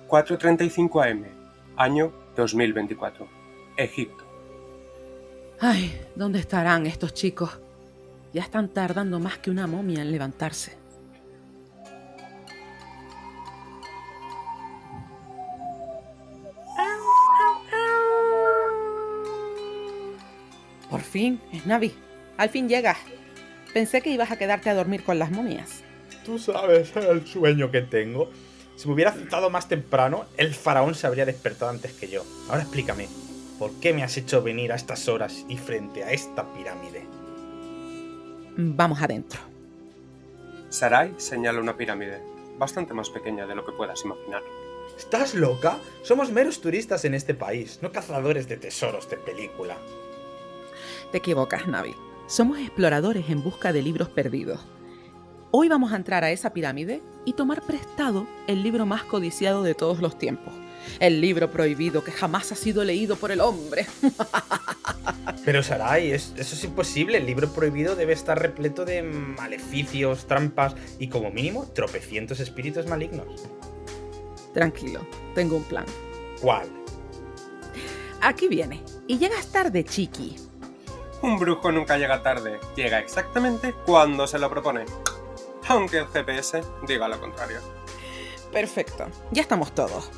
4:35 AM, año 2024, Egipto. Ay, ¿dónde estarán estos chicos? Ya están tardando más que una momia en levantarse. Por fin, Snavi. Al fin llegas. Pensé que ibas a quedarte a dormir con las momias. Tú sabes el sueño que tengo. Si me hubiera citado más temprano, el faraón se habría despertado antes que yo. Ahora explícame, ¿por qué me has hecho venir a estas horas y frente a esta pirámide? Vamos adentro. Sarai señala una pirámide, bastante más pequeña de lo que puedas imaginar. ¿Estás loca? Somos meros turistas en este país, no cazadores de tesoros de película. Te equivocas, Navi. Somos exploradores en busca de libros perdidos. Hoy vamos a entrar a esa pirámide y tomar prestado el libro más codiciado de todos los tiempos. El libro prohibido que jamás ha sido leído por el hombre. Pero Sarai, eso es imposible. El libro prohibido debe estar repleto de maleficios, trampas y como mínimo tropecientos espíritus malignos. Tranquilo, tengo un plan. ¿Cuál? Aquí viene. Y llegas tarde, chiqui. Un brujo nunca llega tarde, llega exactamente cuando se lo propone, aunque el GPS diga lo contrario. Perfecto, ya estamos todos.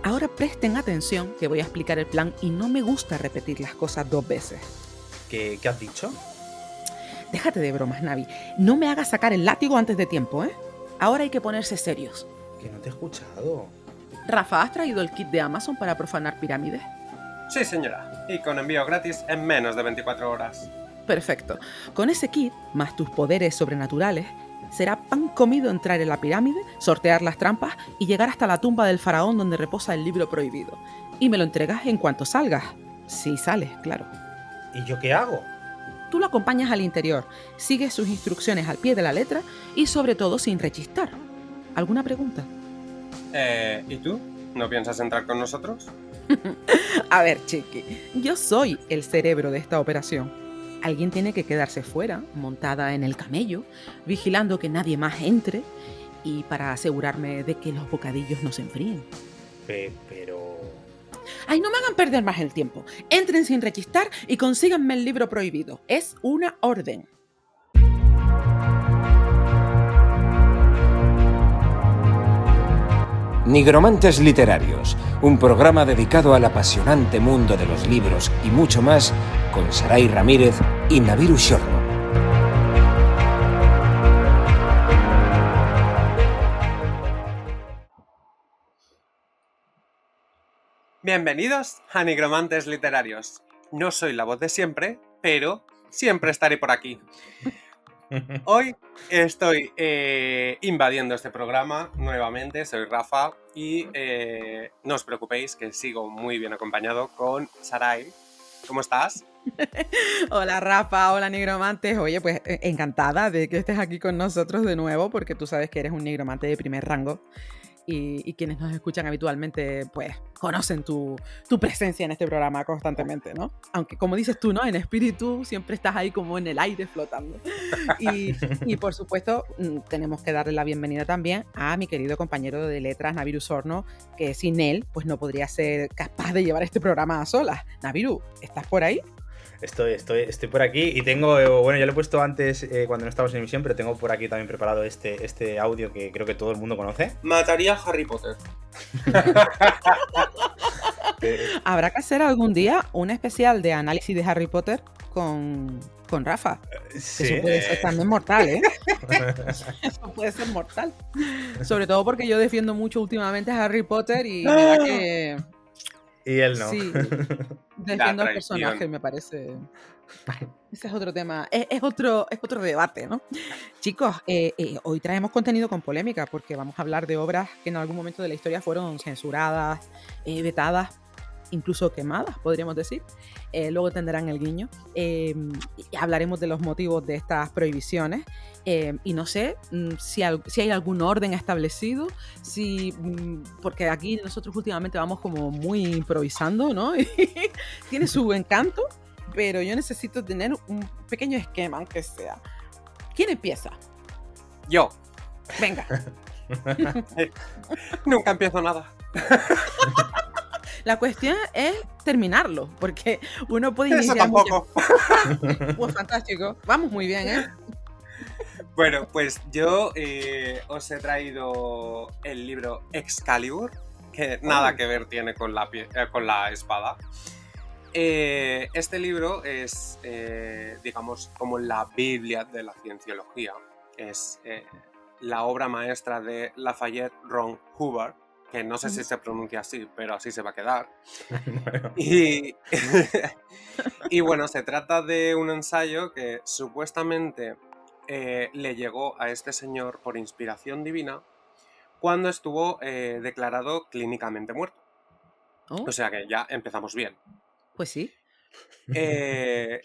Ahora presten atención que voy a explicar el plan y no me gusta repetir las cosas dos veces. ¿Qué has dicho? Déjate de bromas, Navi. No me hagas sacar el látigo antes de tiempo, ¿eh? Ahora hay que ponerse serios. Que no te he escuchado. Rafa, ¿has traído el kit de Amazon para profanar pirámides? Sí, señora, y con envío gratis en menos de 24 horas. Perfecto. Con ese kit, más tus poderes sobrenaturales, será pan comido entrar en la pirámide, sortear las trampas y llegar hasta la tumba del faraón donde reposa el libro prohibido. Y me lo entregas en cuanto salgas. Si sales, claro. ¿Y yo qué hago? Tú lo acompañas al interior, sigues sus instrucciones al pie de la letra y sobre todo sin rechistar. ¿Alguna pregunta? ¿Y tú? ¿No piensas entrar con nosotros? A ver, chiqui, yo soy el cerebro de esta operación. Alguien tiene que quedarse fuera, montada en el camello, vigilando que nadie más entre y para asegurarme de que los bocadillos no se enfríen. Pero... ¡Ay, no me hagan perder más el tiempo! Entren sin rechistar y consíganme el libro prohibido. Es una orden. Nigromantes Literarios, un programa dedicado al apasionante mundo de los libros y mucho más, con Sarai Ramírez y Naviru Shorno. Bienvenidos a Nigromantes Literarios. No soy la voz de siempre, pero siempre estaré por aquí. Hoy estoy invadiendo este programa nuevamente, soy Rafa y no os preocupéis que sigo muy bien acompañado con Sarai. ¿Cómo estás? Hola Rafa, hola nigromantes. Oye, pues encantada de que estés aquí con nosotros de nuevo porque tú sabes que eres un nigromante de primer rango. Y quienes nos escuchan habitualmente, pues, conocen tu presencia en este programa constantemente, ¿no? Aunque, como dices tú, ¿no? En espíritu siempre estás ahí como en el aire flotando. Y por supuesto, tenemos que darle la bienvenida también a mi querido compañero de letras, Naviru Shorno, que sin él, pues no podría ser capaz de llevar este programa a solas. Naviru, ¿estás por ahí? Estoy por aquí y tengo, bueno, ya lo he puesto antes cuando no estábamos en emisión, pero tengo por aquí también preparado este audio que creo que todo el mundo conoce. Mataría a Harry Potter. Habrá que hacer algún día un especial de análisis de Harry Potter con Rafa. Sí. Eso puede ser también mortal, ¿eh? Eso puede ser mortal. Sobre todo porque yo defiendo mucho últimamente a Harry Potter y me da que... Y él no. Sí, defiendo al personaje, me parece. Ese es otro tema, es otro debate, ¿no? Chicos, hoy traemos contenido con polémica porque vamos a hablar de obras que en algún momento de la historia fueron censuradas, vetadas, incluso quemadas, podríamos decir. Luego tendrán el guiño. Y hablaremos de los motivos de estas prohibiciones. Y no sé si hay algún orden establecido, porque aquí nosotros últimamente vamos como muy improvisando, ¿no? Y tiene su encanto, pero yo necesito tener un pequeño esquema, aunque sea. ¿Quién empieza? Yo. Venga. Nunca empiezo nada. La cuestión es terminarlo, porque uno puede iniciar... Eso tampoco. Pues fantástico. Vamos muy bien, ¿eh? Bueno, pues yo os he traído el libro Excalibur, que nada que ver tiene con la espada. Este libro es, digamos, como la Biblia de la cienciología. Es la obra maestra de Lafayette Ron Hubbard, que no sé si se pronuncia así, pero así se va a quedar. Bueno. Y bueno, se trata de un ensayo que supuestamente le llegó a este señor por inspiración divina cuando estuvo declarado clínicamente muerto. Oh. O sea que ya empezamos bien. Pues sí.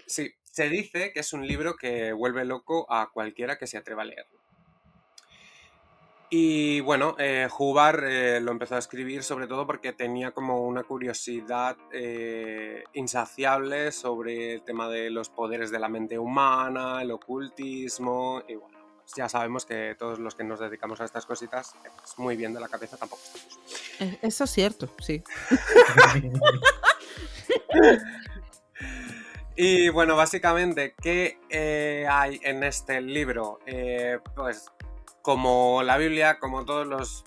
Sí, se dice que es un libro que vuelve loco a cualquiera que se atreva a leerlo. Y bueno, Hubbard lo empezó a escribir sobre todo porque tenía como una curiosidad insaciable sobre el tema de los poderes de la mente humana, el ocultismo, y bueno, pues ya sabemos que todos los que nos dedicamos a estas cositas, pues muy bien de la cabeza tampoco estamos. Eso es cierto, sí. Y bueno, básicamente, ¿qué hay en este libro? Pues como la Biblia, como todos los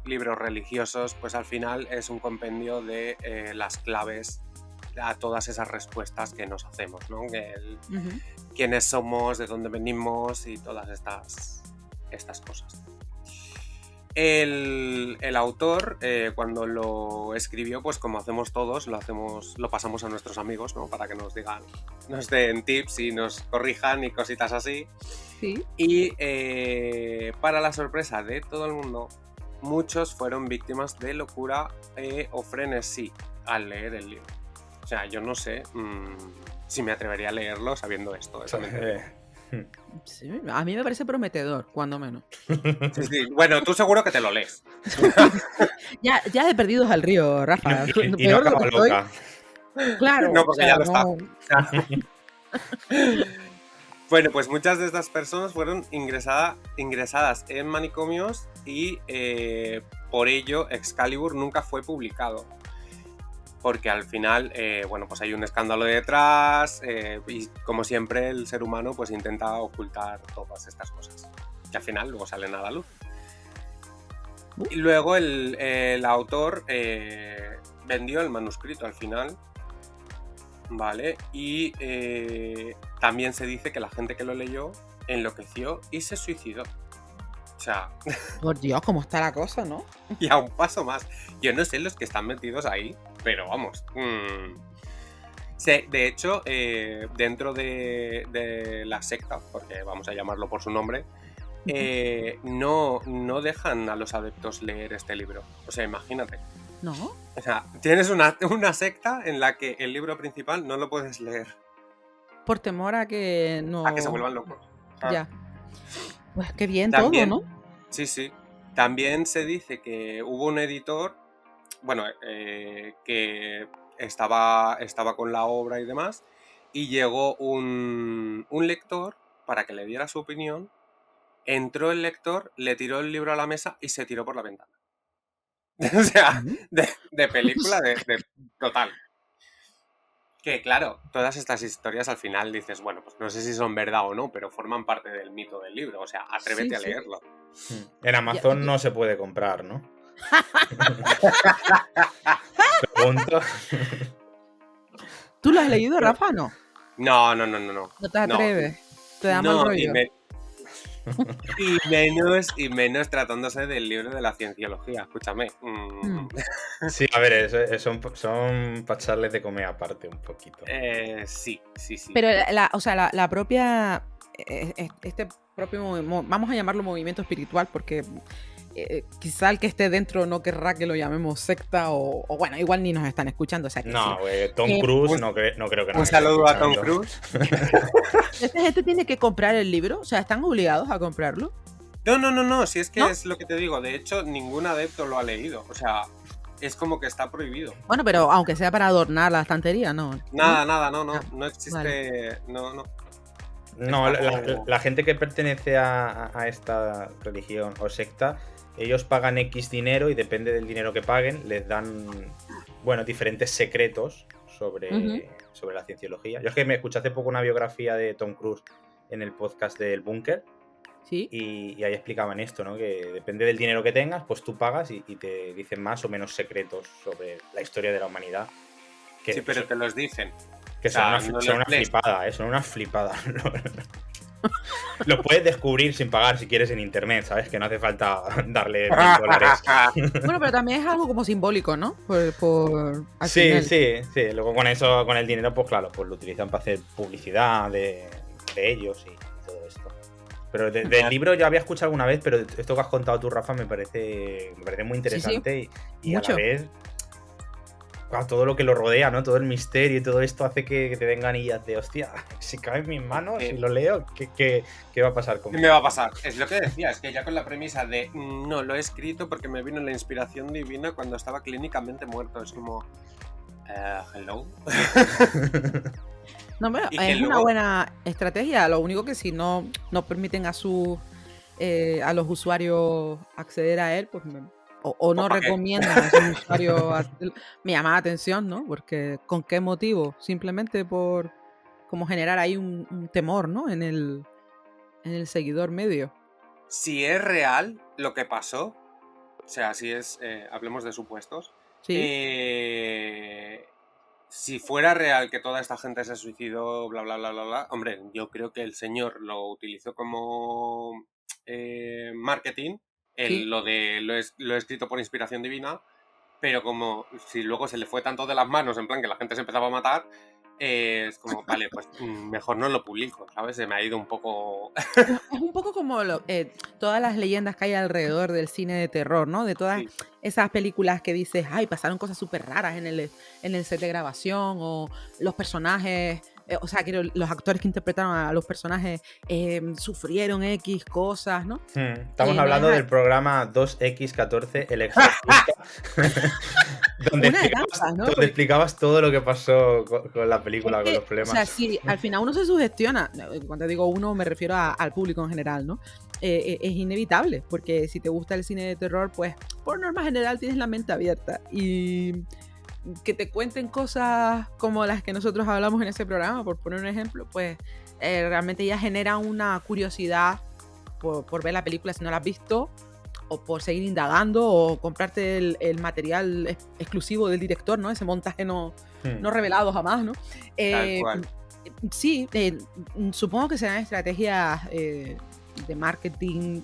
libros religiosos, pues al final es un compendio de las claves a todas esas respuestas que nos hacemos, ¿no? Quiénes somos, de dónde venimos y todas estas cosas. El autor, cuando lo escribió, pues como hacemos todos, lo pasamos a nuestros amigos, ¿no? Para que nos den tips y nos corrijan y cositas así. Sí. Y para la sorpresa de todo el mundo, muchos fueron víctimas de locura o frenesí al leer el libro. O sea, yo no sé si me atrevería a leerlo sabiendo esto. Sí, a mí me parece prometedor, cuando menos. Sí. Bueno, tú seguro que te lo lees. ya he perdido al río, Rafa. Y no acaba loca. Claro. No, porque ya lo está. Bueno, pues muchas de estas personas fueron ingresadas en manicomios y por ello Excalibur nunca fue publicado. Porque al final, bueno, pues hay un escándalo detrás y como siempre el ser humano pues intenta ocultar todas estas cosas. Que al final luego salen a la luz. Y luego el autor vendió el manuscrito al final, ¿vale? Y también se dice que la gente que lo leyó enloqueció y se suicidó. O sea... Por Dios, ¿cómo está la cosa, no? Y a un paso más. Yo no sé los que están metidos ahí, pero vamos. Sí, de hecho, dentro de la secta, porque vamos a llamarlo por su nombre, no dejan a los adeptos leer este libro. O sea, imagínate. ¿No? O sea, tienes una secta en la que el libro principal no lo puedes leer. Por temor a que no... A que se vuelvan locos. Ya. Pues qué bien también, todo, ¿no? Sí, sí. También se dice que hubo un editor, bueno, que estaba con la obra y demás, y llegó un lector para que le diera su opinión. Entró el lector, le tiró el libro a la mesa y se tiró por la ventana. O sea, de película de total. Que claro, todas estas historias al final dices, bueno, pues no sé si son verdad o no, pero forman parte del mito del libro. O sea, atrévete a leerlo. En Amazon no se puede comprar, ¿no? Pregunto. ¿Tú lo has leído, Rafa, o no? No. No te atreves. Te da mal rollo. Y menos tratándose del libro de la cienciología, escúchame. Sí, a ver, son para echarles de comer aparte un poquito. Sí. Pero la propia... Este propio, vamos a llamarlo movimiento espiritual, porque quizá el que esté dentro no querrá que lo llamemos secta o bueno, igual ni nos están escuchando. O sea que no, Tom Cruise no creo que nos un saludo a Tom Cruise. ¿Esta gente tiene que comprar el libro? O sea, ¿están obligados a comprarlo? No, si es que ¿No? Es lo que te digo. De hecho, ningún adepto lo ha leído. O sea, es como que está prohibido. Bueno, pero aunque sea para adornar la estantería, no. Nada, no existe, vale. No. No, la gente que pertenece a esta religión o secta Ellos pagan X dinero y depende del dinero que paguen, les dan, bueno, diferentes secretos sobre la cienciología. Yo es que me escuché hace poco una biografía de Tom Cruise en el podcast del Búnker. Sí. Y ahí explicaban esto, ¿no? Que depende del dinero que tengas, pues tú pagas y te dicen más o menos secretos sobre la historia de la humanidad. Sí, pero te los dicen. Que son una flipada, son una flipada. Lo puedes descubrir sin pagar si quieres en internet, ¿sabes? Que no hace falta darle $1000. Bueno, pero también es algo como simbólico, ¿no? Sí. Luego con eso, con el dinero, pues claro, pues lo utilizan para hacer publicidad de ellos y todo esto. Pero del libro yo había escuchado alguna vez, pero esto que has contado tú, Rafa, me parece muy interesante. Sí. Y a la vez, todo lo que lo rodea, ¿no? Todo el misterio y todo esto hace que te den ganillas de, hostia, si cae en mis manos y lo leo, ¿qué va a pasar conmigo? ¿Qué me va a pasar? Es lo que decía, es que ya con la premisa de no, lo he escrito porque me vino la inspiración divina cuando estaba clínicamente muerto. Es como, hello. No, pero es una buena estrategia. Lo único que si no permiten a los usuarios acceder a él, pues o no recomiendan a sus usuarios, me llama la atención, ¿no? Porque ¿con qué motivo? Simplemente por como generar ahí un temor, ¿no? En el seguidor medio. Si es real lo que pasó, o sea, si es, hablemos de supuestos, sí. Si fuera real que toda esta gente se suicidó, bla, bla, bla, bla, bla, hombre, yo creo que el señor lo utilizó como marketing, lo he escrito por inspiración divina, pero como si luego se le fue tanto de las manos, en plan que la gente se empezaba a matar, es como, vale, pues mejor no lo publico, ¿sabes? Se me ha ido un poco... Es un poco como todas las leyendas que hay alrededor del cine de terror, ¿no? De todas esas películas que dices, ay, pasaron cosas súper raras en el set de grabación, o los personajes... o sea, que los actores que interpretaron a los personajes sufrieron X cosas, ¿no? Estamos hablando del programa 2X14, El Exorcista, donde explicabas todo lo que pasó con la película, con los problemas. O sea, sí, al final uno se sugestiona. Cuando digo uno, me refiero al público en general, ¿no? Es inevitable, porque si te gusta el cine de terror, pues por norma general tienes la mente abierta. Y... que te cuenten cosas como las que nosotros hablamos en ese programa, por poner un ejemplo, pues realmente ya genera una curiosidad por ver la película si no la has visto, o por seguir indagando, o comprarte el material exclusivo del director, ¿no? Ese montaje no revelado jamás, ¿no? Tal cual. Sí, supongo que serán estrategias de marketing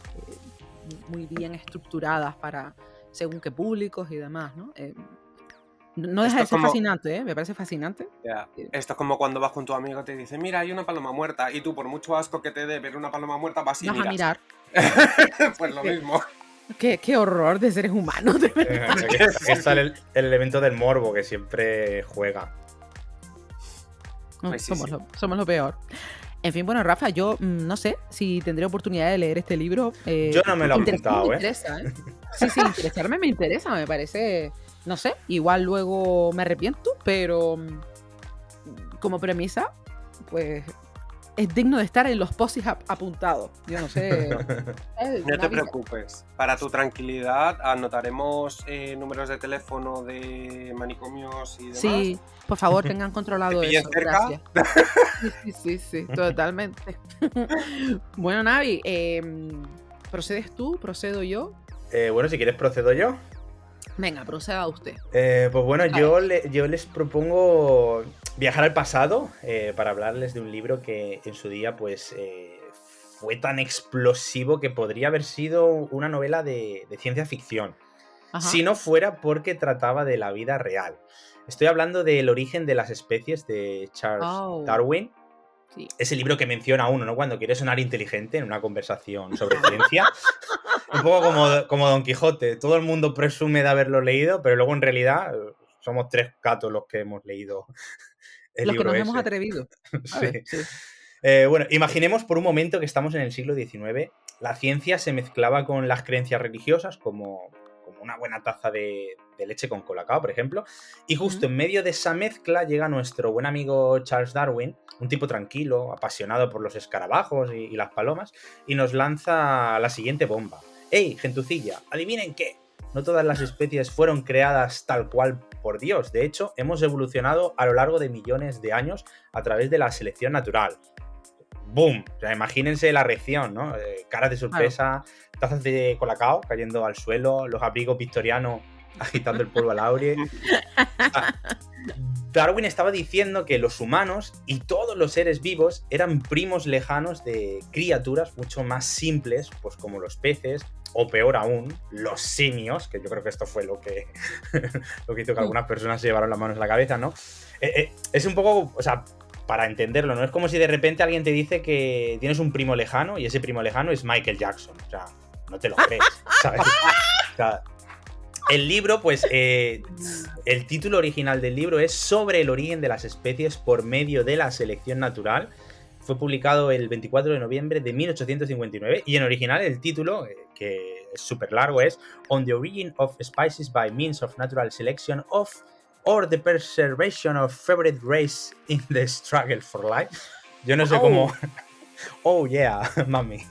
muy bien estructuradas para según qué públicos y demás, ¿no? No deja de ser fascinante, ¿eh? Me parece fascinante. Yeah. Esto es como cuando vas con tu amigo y te dice, mira, hay una paloma muerta, y tú por mucho asco que te dé ver una paloma muerta vas y vas miras. A mirar. Pues lo mismo. Qué horror de seres humanos. Aquí está el elemento del morbo que siempre juega. Pues somos lo peor. En fin, bueno, Rafa, yo no sé si tendré oportunidad de leer este libro. Yo no me lo he apuntado, me interesa, ¿eh? Sí, interesarme me interesa, me parece... No sé, igual luego me arrepiento, pero como premisa, pues es digno de estar en los posts apuntados. Yo no sé. No te preocupes. Para tu tranquilidad anotaremos números de teléfono de manicomios y demás. Sí, por favor, tengan controlado eso. Cerca? Gracias. Sí, totalmente. Bueno, Navi, ¿procedes tú? ¿Procedo yo? Bueno, si quieres procedo yo. Venga, proceda usted. Pues bueno, yo les propongo viajar al pasado para hablarles de un libro que en su día pues fue tan explosivo que podría haber sido una novela de ciencia ficción. Ajá. Si no fuera porque trataba de la vida real. Estoy hablando de El origen de las especies de Charles Darwin. Sí. Ese libro que menciona uno, ¿no? Cuando quiere sonar inteligente en una conversación sobre ciencia. Un poco como Don Quijote. Todo el mundo presume de haberlo leído, pero luego en realidad somos 3 gatos los que hemos leído el los libro que nos ese. hemos atrevido. Sí. Bueno, imaginemos por un momento que estamos en el siglo XIX. La ciencia se mezclaba con las creencias religiosas, como una buena taza de leche con colacao, por ejemplo. Y justo en medio de esa mezcla llega nuestro buen amigo Charles Darwin, un tipo tranquilo, apasionado por los escarabajos y las palomas, y nos lanza la siguiente bomba. ¡Ey, gentucilla! ¿Adivinen qué? No todas las especies fueron creadas tal cual por Dios. De hecho, hemos evolucionado a lo largo de millones de años a través de la selección natural. ¡Boom! O sea, imagínense la reacción, ¿no? Caras de sorpresa, tazas de colacao cayendo al suelo, los abrigos victorianos agitando el polvo al aire. Darwin estaba diciendo que los humanos y todos los seres vivos eran primos lejanos de criaturas mucho más simples, pues como los peces, o peor aún, los simios, que yo creo que esto fue lo que hizo que algunas personas se llevaron las manos a la cabeza, ¿no? Es un poco, o sea, para entenderlo, ¿no? Es como si de repente alguien te dice que tienes un primo lejano y ese primo lejano es Michael Jackson. O sea, no te lo crees, ¿sabes? O sea, el libro, pues, el título original del libro es Sobre el origen de las especies por medio de la selección natural. Fue publicado el 24 de noviembre de 1859 y en original el título, que es súper largo, es On the Origin of Species by Means of Natural Selection or the Preservation of Favorite Race in the Struggle for Life. Yo no sé cómo... Oh, yeah, mami.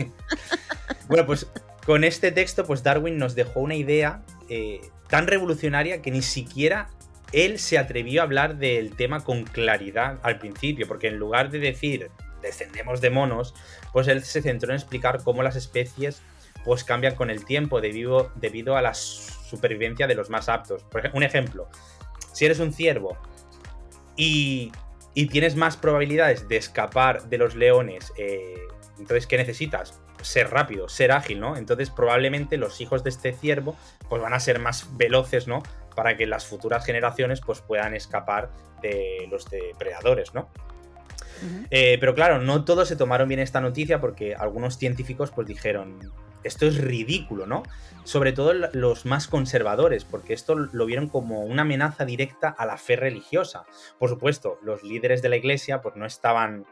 Bueno, pues con este texto, pues Darwin nos dejó una idea tan revolucionaria que ni siquiera él se atrevió a hablar del tema con claridad al principio, porque en lugar de decir descendemos de monos, pues él se centró en explicar cómo las especies pues cambian con el tiempo debido a la supervivencia de los más aptos. Por ejemplo, un ejemplo, si eres un ciervo y tienes más probabilidades de escapar de los leones, entonces ¿qué necesitas? Ser rápido, ser ágil, ¿no? Entonces probablemente los hijos de este ciervo pues van a ser más veloces, ¿no? Para que las futuras generaciones pues puedan escapar de los depredadores, ¿no? Pero claro, no todos se tomaron bien esta noticia porque algunos científicos pues dijeron, esto es ridículo, ¿no? Sobre todo los más conservadores, porque esto lo vieron como una amenaza directa a la fe religiosa. Por supuesto, los líderes de la iglesia pues no estaban,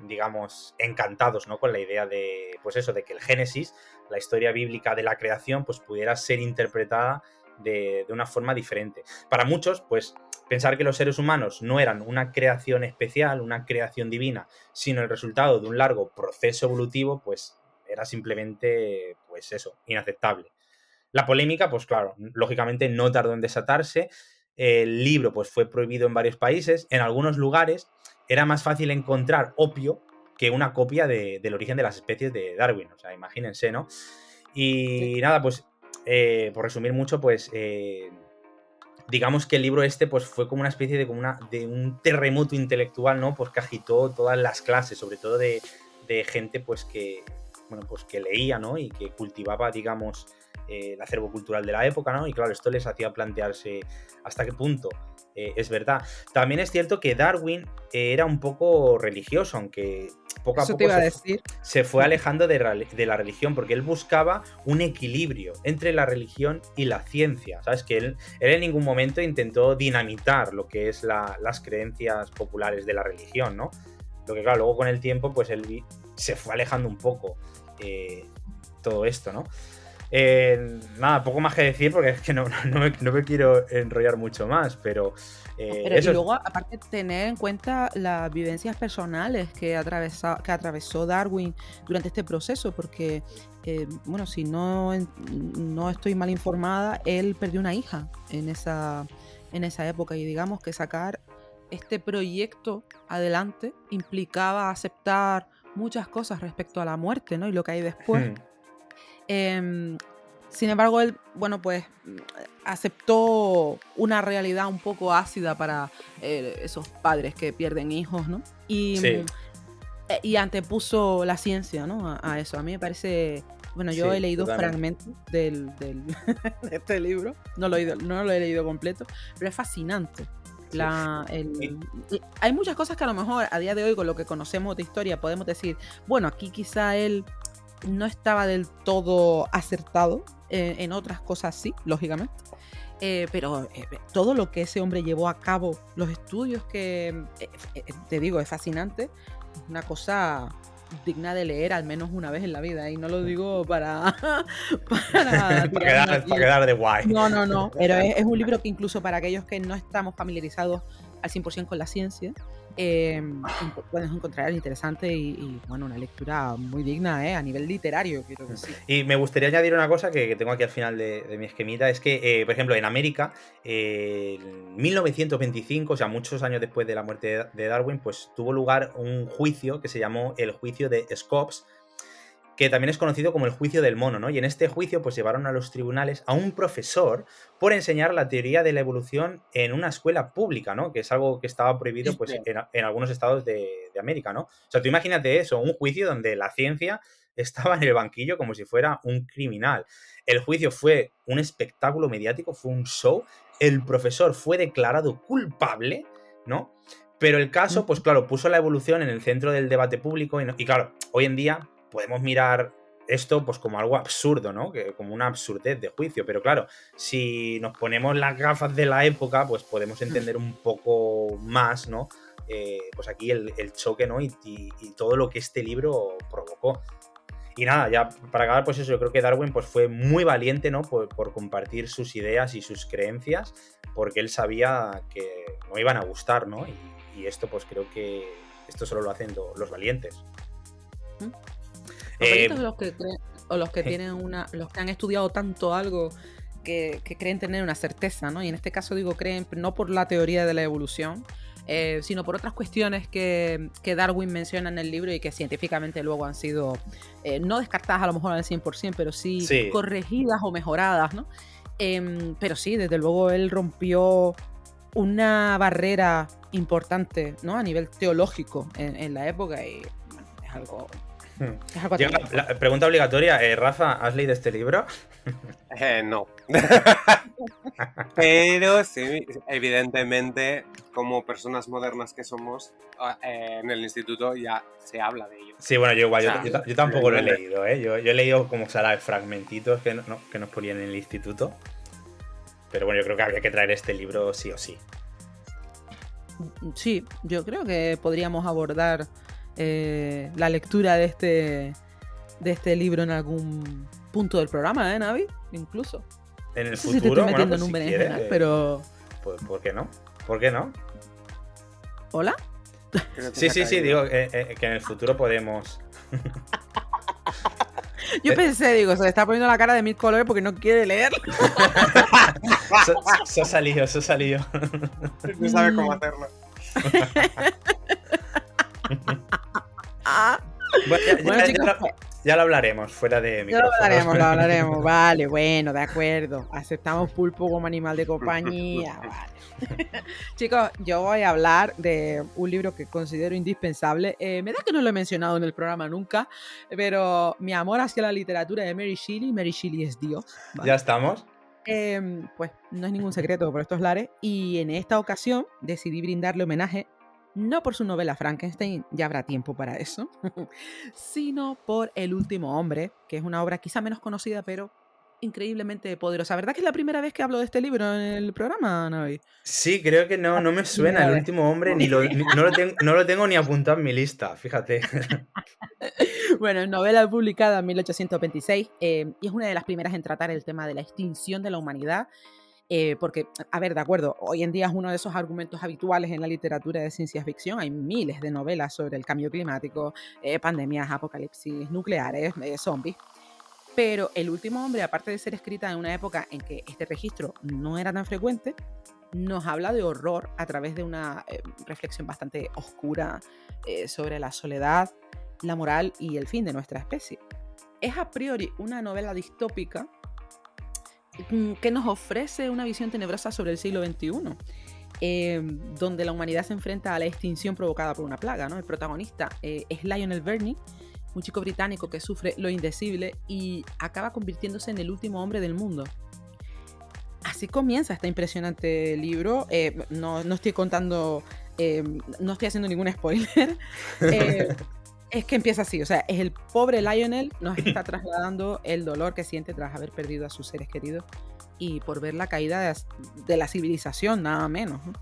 digamos, encantados, ¿no? Con la idea de, pues eso, de que el Génesis, la historia bíblica de la creación, pues pudiera ser interpretada de una forma diferente. Para muchos, pues pensar que los seres humanos no eran una creación especial, una creación divina, sino el resultado de un largo proceso evolutivo, pues era simplemente, pues eso, inaceptable. La polémica, pues claro, lógicamente no tardó en desatarse. El libro, pues fue prohibido en varios países. En algunos lugares era más fácil encontrar opio que una copia del origen de las especies de Darwin. O sea, imagínense, ¿no? Y nada, pues por resumir mucho, pues digamos que el libro pues fue como una especie de un terremoto intelectual, ¿no? Pues que agitó todas las clases, sobre todo de gente pues que leía, ¿no? Y que cultivaba, digamos, el acervo cultural de la época, ¿no? Y claro, esto les hacía plantearse hasta qué punto es verdad. También es cierto que Darwin era un poco religioso, aunque poco a poco se fue alejando de la religión, porque él buscaba un equilibrio entre la religión y la ciencia. ¿Sabes? Que él en ningún momento intentó dinamitar lo que es las creencias populares de la religión, ¿no? Lo que, claro, luego con el tiempo, pues él se fue alejando un poco todo esto, ¿no? Nada, poco más que decir porque es que no me quiero enrollar mucho más, pero eso y luego, aparte, tener en cuenta las vivencias personales que atravesó Darwin durante este proceso, porque, bueno, si no estoy mal informada, él perdió una hija en esa época y digamos que sacar este proyecto adelante implicaba aceptar muchas cosas respecto a la muerte, ¿no? Y lo que hay después. Sin embargo, él, bueno, pues aceptó una realidad un poco ácida para esos padres que pierden hijos, ¿no? Y antepuso la ciencia, ¿no? A eso. A mí me parece... Bueno, yo he leído fragmentos de este libro. No lo he leído completo, pero es fascinante. Hay muchas cosas que a lo mejor a día de hoy, con lo que conocemos de historia, podemos decir, bueno, aquí quizá él no estaba del todo acertado, en otras cosas sí, lógicamente, pero todo lo que ese hombre llevó a cabo, los estudios que, te digo, es fascinante, es una cosa digna de leer al menos una vez en la vida, y no lo digo para quedar de guay. No, pero es un libro que incluso para aquellos que no estamos familiarizados al 100% con la ciencia, puedes encontrar interesante y, bueno, una lectura muy digna a nivel literario, quiero decir. Y me gustaría añadir una cosa que tengo aquí al final de mi esquemita, es que, por ejemplo, en América, en 1925, o sea, muchos años después de la muerte de Darwin, pues tuvo lugar un juicio que se llamó el juicio de Scopes, que también es conocido como el juicio del mono, ¿no? Y en este juicio pues llevaron a los tribunales a un profesor por enseñar la teoría de la evolución en una escuela pública, ¿no? Que es algo que estaba prohibido pues en algunos estados de América, ¿no? O sea, tú imagínate eso, un juicio donde la ciencia estaba en el banquillo como si fuera un criminal. El juicio fue un espectáculo mediático, fue un show. El profesor fue declarado culpable, ¿no? Pero el caso, pues claro, puso la evolución en el centro del debate público y claro, hoy en día podemos mirar esto pues como algo absurdo, ¿no? Como una absurdez de juicio. Pero claro, si nos ponemos las gafas de la época, pues podemos entender un poco más, ¿no? Pues aquí el choque, ¿no? Y todo lo que este libro provocó. Y nada, ya para acabar, pues eso, yo creo que Darwin pues fue muy valiente, ¿no? Por compartir sus ideas y sus creencias, porque él sabía que no iban a gustar, ¿no? Y esto pues creo que esto solo lo hacen los valientes. Los que creen, o los que tienen los que han estudiado tanto algo que creen tener una certeza, ¿no? Y en este caso digo creen no por la teoría de la evolución, sino por otras cuestiones que Darwin menciona en el libro y que científicamente luego han sido no descartadas a lo mejor al 100%, pero sí corregidas o mejoradas, ¿no? Pero sí, desde luego él rompió una barrera importante, ¿no? A nivel teológico en la época y bueno, es algo... La pregunta obligatoria, Rafa, ¿has leído este libro? No. Pero sí, evidentemente, como personas modernas que somos, en el instituto ya se habla de ello. Sí, bueno, yo igual, yo tampoco lo he leído, ¿eh? Yo he leído como fragmentitos que nos ponían en el instituto. Pero bueno, yo creo que habría que traer este libro sí o sí. Sí, yo creo que podríamos abordar la lectura de este libro en algún punto del programa, Navi, incluso. En el no sé futuro, si te estoy metiendo bueno, pues en un berenjenal, pero... ¿Por qué no? ¿Por qué no? ¿Hola? Sí, digo que en el futuro podemos... Yo pensé, digo, se le está poniendo la cara de 1000 colores porque no quiere leer. Se ha salido. No sabe cómo hacerlo. Bueno, chicos, ya lo hablaremos fuera de micrófonos. Lo hablaremos. Vale, bueno, de acuerdo. Aceptamos pulpo como animal de compañía. Vale. Chicos, yo voy a hablar de un libro que considero indispensable. Me da que no lo he mencionado en el programa nunca, pero mi amor hacia la literatura de Mary Shelley. Mary Shelley es Dios. ¿Vale? ¿Ya estamos? Pues no es ningún secreto por estos lares. Y en esta ocasión decidí brindarle homenaje no por su novela Frankenstein, ya habrá tiempo para eso, sino por El último hombre, que es una obra quizá menos conocida, pero increíblemente poderosa. ¿Verdad que es la primera vez que hablo de este libro en el programa, Navi? Sí, creo que no me suena El último hombre, no lo tengo ni apuntado en mi lista, fíjate. Bueno, novela publicada en 1826 y es una de las primeras en tratar el tema de la extinción de la humanidad. Porque, a ver, de acuerdo, hoy en día es uno de esos argumentos habituales en la literatura de ciencia ficción. Hay miles de novelas sobre el cambio climático, pandemias, apocalipsis nucleares, zombies. Pero El último hombre, aparte de ser escrita en una época en que este registro no era tan frecuente, nos habla de horror a través de una reflexión bastante oscura sobre la soledad, la moral y el fin de nuestra especie. Es a priori una novela distópica que nos ofrece una visión tenebrosa sobre el siglo XXI, donde la humanidad se enfrenta a la extinción provocada por una plaga, ¿no? El protagonista es Lionel Verney, un chico británico que sufre lo indecible y acaba convirtiéndose en el último hombre del mundo. Así comienza este impresionante libro. No estoy contando, no estoy haciendo ningún spoiler. Es que empieza así, o sea, es el pobre Lionel, nos está trasladando el dolor que siente tras haber perdido a sus seres queridos y por ver la caída de la civilización, nada menos, ¿no?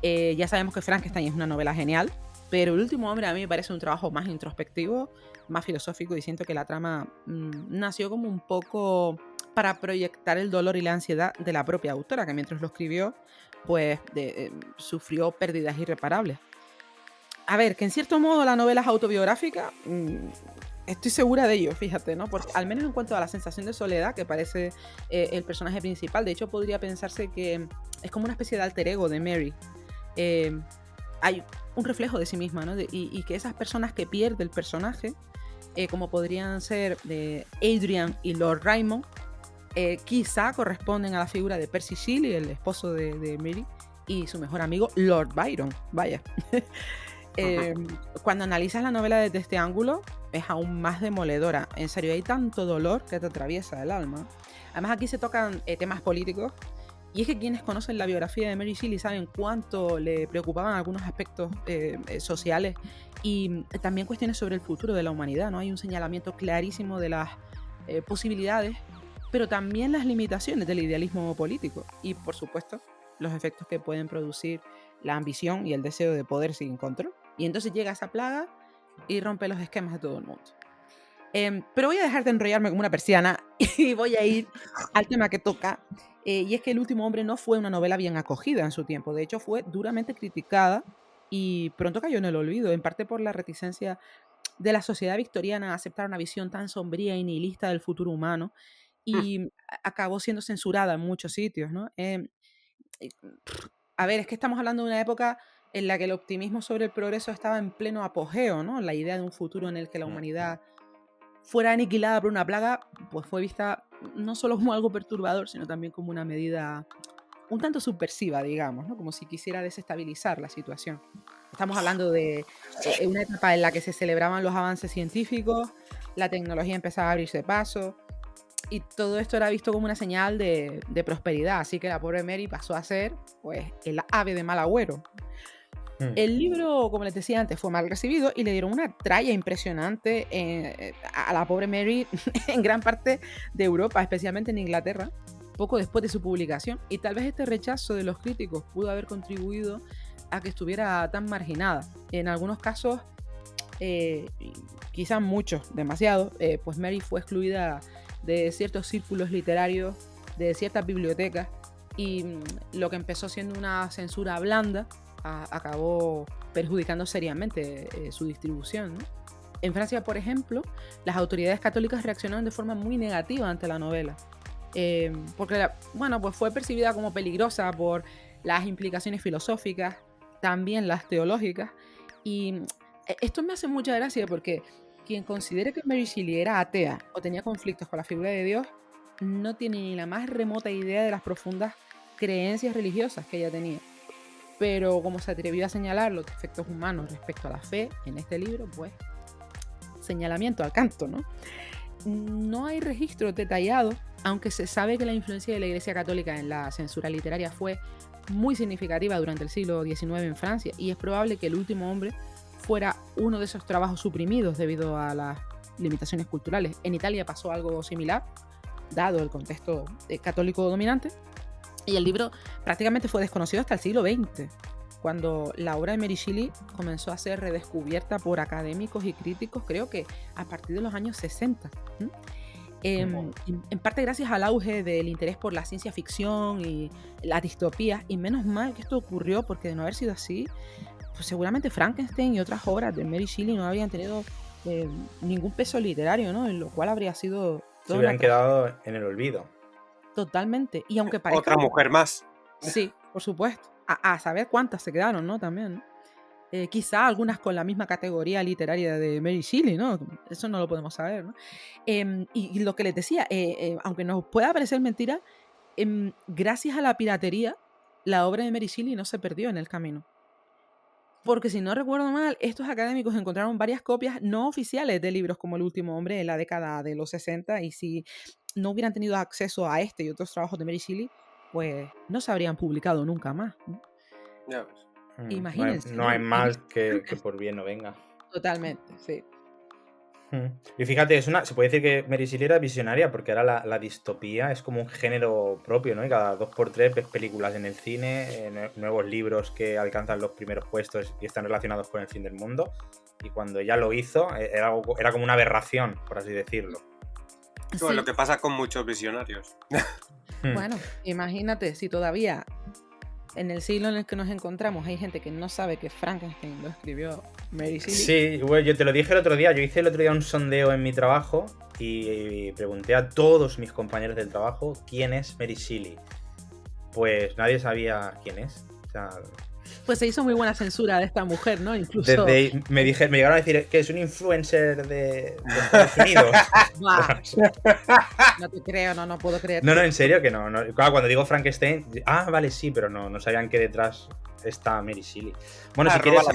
Ya sabemos que Frankenstein es una novela genial, pero El último hombre a mí me parece un trabajo más introspectivo, más filosófico, y siento que la trama nació como un poco para proyectar el dolor y la ansiedad de la propia autora, que mientras lo escribió, pues sufrió pérdidas irreparables. a ver, que en cierto modo la novela es autobiográfica, estoy segura de ello, fíjate, ¿no? Porque al menos en cuanto a la sensación de soledad que parece el personaje principal, de hecho podría pensarse que es como una especie de alter ego de Mary. Hay un reflejo de sí misma, ¿no? Y que esas personas que pierde el personaje, como podrían ser Adrian y Lord Raymond, quizá corresponden a la figura de Percy Shelley, el esposo de Mary, y su mejor amigo Lord Byron, vaya. Cuando analizas la novela desde este ángulo, es aún más demoledora. En serio, hay tanto dolor que te atraviesa el alma. Además, aquí se tocan temas políticos, y es que quienes conocen la biografía de Mary Shelley saben cuánto le preocupaban algunos aspectos sociales y también cuestiones sobre el futuro de la humanidad, ¿no? Hay un señalamiento clarísimo de las posibilidades, pero también las limitaciones del idealismo político y, por supuesto, los efectos que pueden producir la ambición y el deseo de poder sin control. Y entonces llega esa plaga y rompe los esquemas de todo el mundo. Pero voy a dejar de enrollarme como una persiana y voy a ir al tema que toca. Y es que El último hombre no fue una novela bien acogida en su tiempo. De hecho, fue duramente criticada y pronto cayó en el olvido, en parte por la reticencia de la sociedad victoriana a aceptar una visión tan sombría y nihilista del futuro humano, y acabó siendo censurada en muchos sitios, ¿no? A ver, es que estamos hablando de una época en la que el optimismo sobre el progreso estaba en pleno apogeo, ¿no? La idea de un futuro en el que la humanidad fuera aniquilada por una plaga, pues fue vista no solo como algo perturbador, sino también como una medida un tanto subversiva, digamos, ¿no? Como si quisiera desestabilizar la situación. Estamos hablando de una etapa en la que se celebraban los avances científicos, la tecnología empezaba a abrirse paso, y todo esto era visto como una señal de prosperidad, así que la pobre Mary pasó a ser, pues, el ave de mal agüero. El libro, como les decía antes, fue mal recibido y le dieron una tralla impresionante a la pobre Mary en gran parte de Europa, especialmente en Inglaterra, poco después de su publicación. Y tal vez este rechazo de los críticos pudo haber contribuido a que estuviera tan marginada. En algunos casos, quizás muchos, demasiado, pues Mary fue excluida de ciertos círculos literarios, de ciertas bibliotecas, y lo que empezó siendo una censura blanda acabó perjudicando seriamente su distribución, ¿no? En Francia, por ejemplo, las autoridades católicas reaccionaron de forma muy negativa ante la novela, porque pues fue percibida como peligrosa por las implicaciones filosóficas, también las teológicas, y esto me hace mucha gracia porque quien considere que Mary Shelley era atea o tenía conflictos con la figura de Dios no tiene ni la más remota idea de las profundas creencias religiosas que ella tenía. Pero como se atrevió a señalar los defectos humanos respecto a la fe en este libro, pues señalamiento al canto, ¿no? No hay registros detallados, aunque se sabe que la influencia de la Iglesia Católica en la censura literaria fue muy significativa durante el siglo XIX en Francia, y es probable que El último hombre fuera uno de esos trabajos suprimidos debido a las limitaciones culturales. En Italia pasó algo similar, dado el contexto católico dominante, y el libro prácticamente fue desconocido hasta el siglo XX, cuando la obra de Mary Shelley comenzó a ser redescubierta por académicos y críticos, creo que a partir de los años 60. En parte gracias al auge del interés por la ciencia ficción y la distopía, y menos mal que esto ocurrió, porque de no haber sido así, pues seguramente Frankenstein y otras obras de Mary Shelley no habrían tenido ningún peso literario, ¿no? En lo cual habría sido... Se hubieran quedado en el olvido. Totalmente. Y aunque parezca... Otra mujer más. Sí, por supuesto. A saber cuántas se quedaron, ¿no? También, ¿no? Quizá algunas con la misma categoría literaria de Mary Shelley, ¿no? Eso no lo podemos saber, ¿no? Y lo que les decía, aunque nos pueda parecer mentira, gracias a la piratería, la obra de Mary Shelley no se perdió en el camino. Porque si no recuerdo mal, estos académicos encontraron varias copias no oficiales de libros como El último hombre en la década de los 60, y si no hubieran tenido acceso a este y otros trabajos de Mary Shelley, pues no se habrían publicado nunca más, ¿no? Ya ves. Imagínense. No hay mal que por bien no venga. Totalmente, sí. Y fíjate, se puede decir que Mary Shelley era visionaria, porque ahora la distopía es como un género propio, ¿no? Y cada 2x3 ves películas en el cine, nuevos libros que alcanzan los primeros puestos y están relacionados con el fin del mundo. Y cuando ella lo hizo, era como una aberración, por así decirlo. Sí. Lo que pasa con muchos visionarios. Bueno, imagínate, si todavía en el siglo en el que nos encontramos hay gente que no sabe que Frankenstein lo escribió Mary Shelley. Sí, bueno, yo te lo dije el otro día. Yo hice el otro día un sondeo en mi trabajo y pregunté a todos mis compañeros del trabajo quién es Mary Shelley. Pues nadie sabía quién es. O sea, pues se hizo muy buena censura de esta mujer, ¿no? Incluso me llegaron a decir que es un influencer de Estados Unidos. No te creo, no puedo creer. No, en serio que no. Claro, cuando digo Frankenstein, vale, sí, pero no sabían que detrás está Mary Shelley. Bueno, si quieres,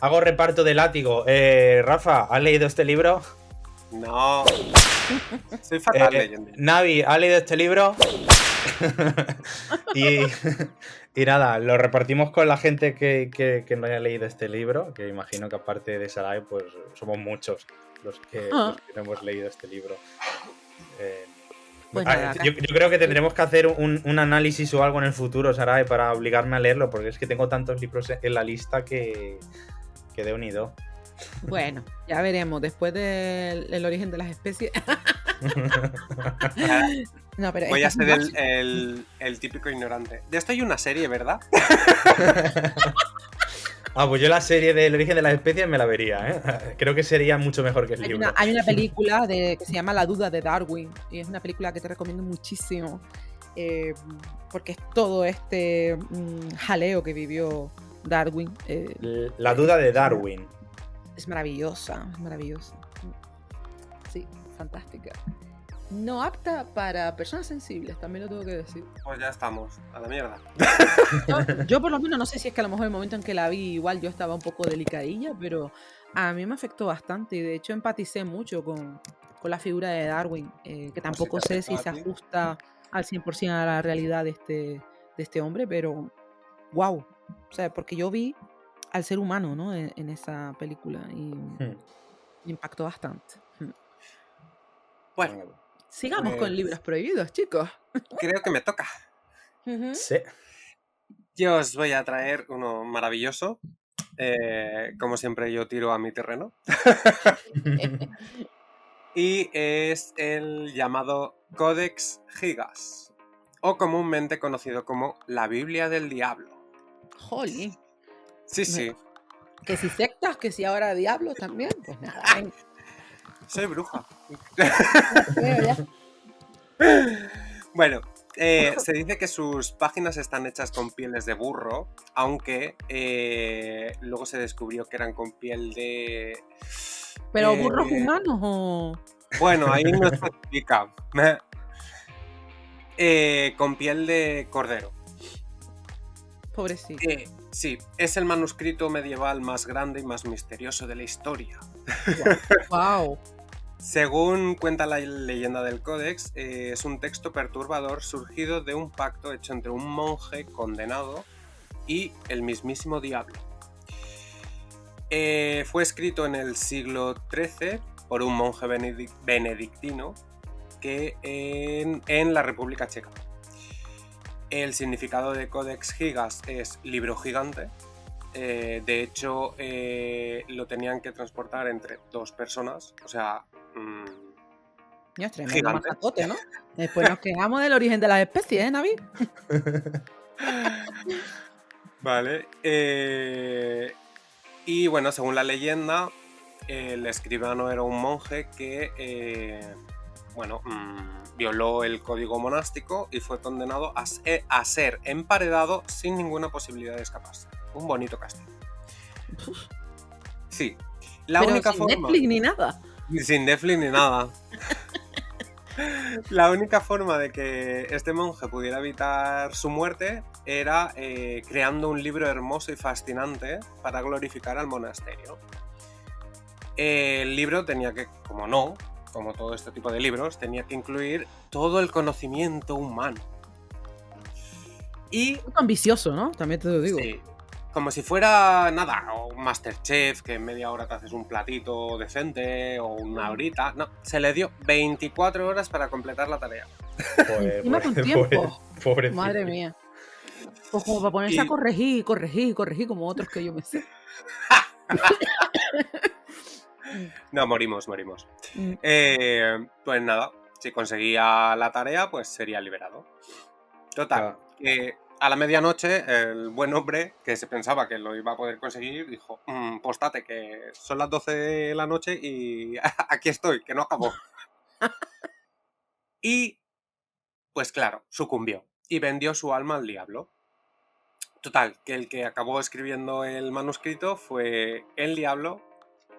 hago reparto de látigo. Rafa, ¿has leído este libro? No. Soy fatal leyendo. Navi, ¿has leído este libro? y nada, lo repartimos con la gente que no haya leído este libro, que imagino que aparte de Sarai, pues somos muchos los que no hemos leído este libro. Pues nada, yo creo que tendremos que hacer un análisis o algo en el futuro, Sarai, para obligarme a leerlo, porque es que tengo tantos libros en la lista que de unido. Bueno, ya veremos. Después del origen de las especies. No, pero voy a ser el típico ignorante. De esto hay una serie, ¿verdad? Pues yo la serie del origen de las especies me la vería, ¿eh? Creo que sería mucho mejor que el libro. Hay una película que se llama La duda de Darwin, y es una película que te recomiendo muchísimo, porque es todo este jaleo que vivió Darwin. La duda de Darwin. Es maravillosa, es maravillosa. Sí, fantástica. No apta para personas sensibles, también lo tengo que decir. Pues ya estamos, a la mierda. Yo por lo menos no sé si es que a lo mejor el momento en que la vi igual yo estaba un poco delicadilla, pero a mí me afectó bastante y de hecho empaticé mucho con la figura de Darwin, que tampoco sé si se ajusta al 100% a la realidad de este hombre, pero wow, o sea, porque yo vi al ser humano, ¿no? en esa película y me impactó bastante. Bueno, sigamos con libros prohibidos, chicos. Creo que me toca. Sí. Yo os voy a traer uno maravilloso. Como siempre, yo tiro a mi terreno. Y es el llamado Codex Gigas, o comúnmente conocido como la Biblia del Diablo. Jolín. Sí. Que si sectas, que si ahora diablos también, pues nada. Soy bruja. Bueno, se dice que sus páginas están hechas con pieles de burro, aunque luego se descubrió que eran con piel de... ¿Pero burros humanos o...? Bueno, ahí no se explica. Con piel de cordero. Pobrecito. Sí, es el manuscrito medieval más grande y más misterioso de la historia. Wow. Según cuenta la leyenda del Códex, es un texto perturbador surgido de un pacto hecho entre un monje condenado y el mismísimo diablo. Fue escrito en el siglo XIII por un monje benedictino que en la República Checa. El significado de Codex Gigas es libro gigante. De hecho, lo tenían que transportar entre dos personas. O sea, Dios, tremendo majatote, ¿no? Después nos quejamos del origen de las especies, Navi. Vale. Y bueno, según la leyenda, el escribano era un monje que violó el código monástico y fue condenado a ser emparedado sin ninguna posibilidad de escaparse. Un bonito castigo. Sí. Pero única sin forma... Netflix ni nada. Sin Netflix ni nada. La única forma de que este monje pudiera evitar su muerte era creando un libro hermoso y fascinante para glorificar al monasterio. El libro tenía que, como todo este tipo de libros, tenía que incluir todo el conocimiento humano. Y... muy ambicioso, ¿no? También te lo digo. Sí. Como si fuera, un Masterchef, que en media hora te haces un platito decente o una horita. No, se le dio 24 horas para completar la tarea. Encima con tiempo. Madre mía. Pues como para ponerse a corregir como otros que yo me sé. No, morimos. Pues nada, si conseguía la tarea, pues sería liberado. Total, a la medianoche, el buen hombre, que se pensaba que lo iba a poder conseguir, dijo, postate, que son las 12 de la noche y aquí estoy, que no acabó. Y, pues claro, sucumbió y vendió su alma al diablo. Total, que el que acabó escribiendo el manuscrito fue el diablo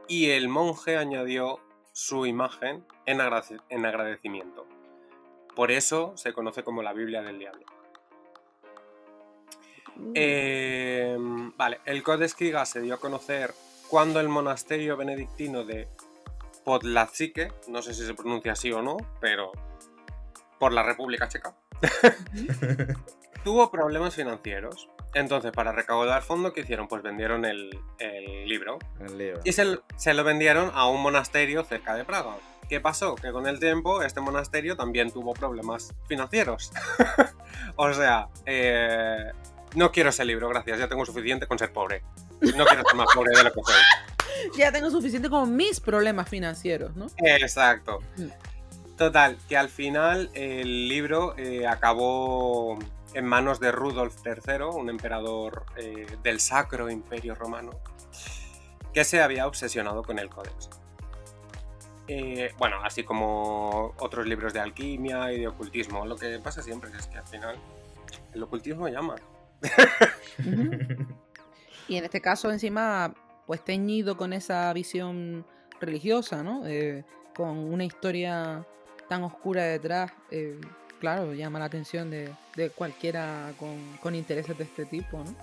y el monje añadió su imagen en agradecimiento. Por eso se conoce como la Biblia del Diablo. Vale, el Codex Giga se dio a conocer cuando el monasterio benedictino de Podlazique, no sé si se pronuncia así o no, pero por la República Checa, tuvo problemas financieros. Entonces, para recaudar fondos, ¿qué hicieron? Pues vendieron el libro. Y se lo vendieron a un monasterio cerca de Praga. ¿Qué pasó? Que con el tiempo este monasterio también tuvo problemas financieros. O sea, no quiero ese libro, gracias. Ya tengo suficiente con ser pobre. No quiero ser más pobre de lo que soy. Ya tengo suficiente con mis problemas financieros, ¿no? Exacto. Total, que al final el libro acabó en manos de Rudolf III, un emperador del Sacro Imperio Romano, que se había obsesionado con el Codex. Bueno, así como otros libros de alquimia y de ocultismo. Lo que pasa siempre es que al final el ocultismo llama. Y en este caso encima, pues teñido con esa visión religiosa, ¿no? Con una historia tan oscura detrás, claro, llama la atención de cualquiera con intereses de este tipo, ¿no?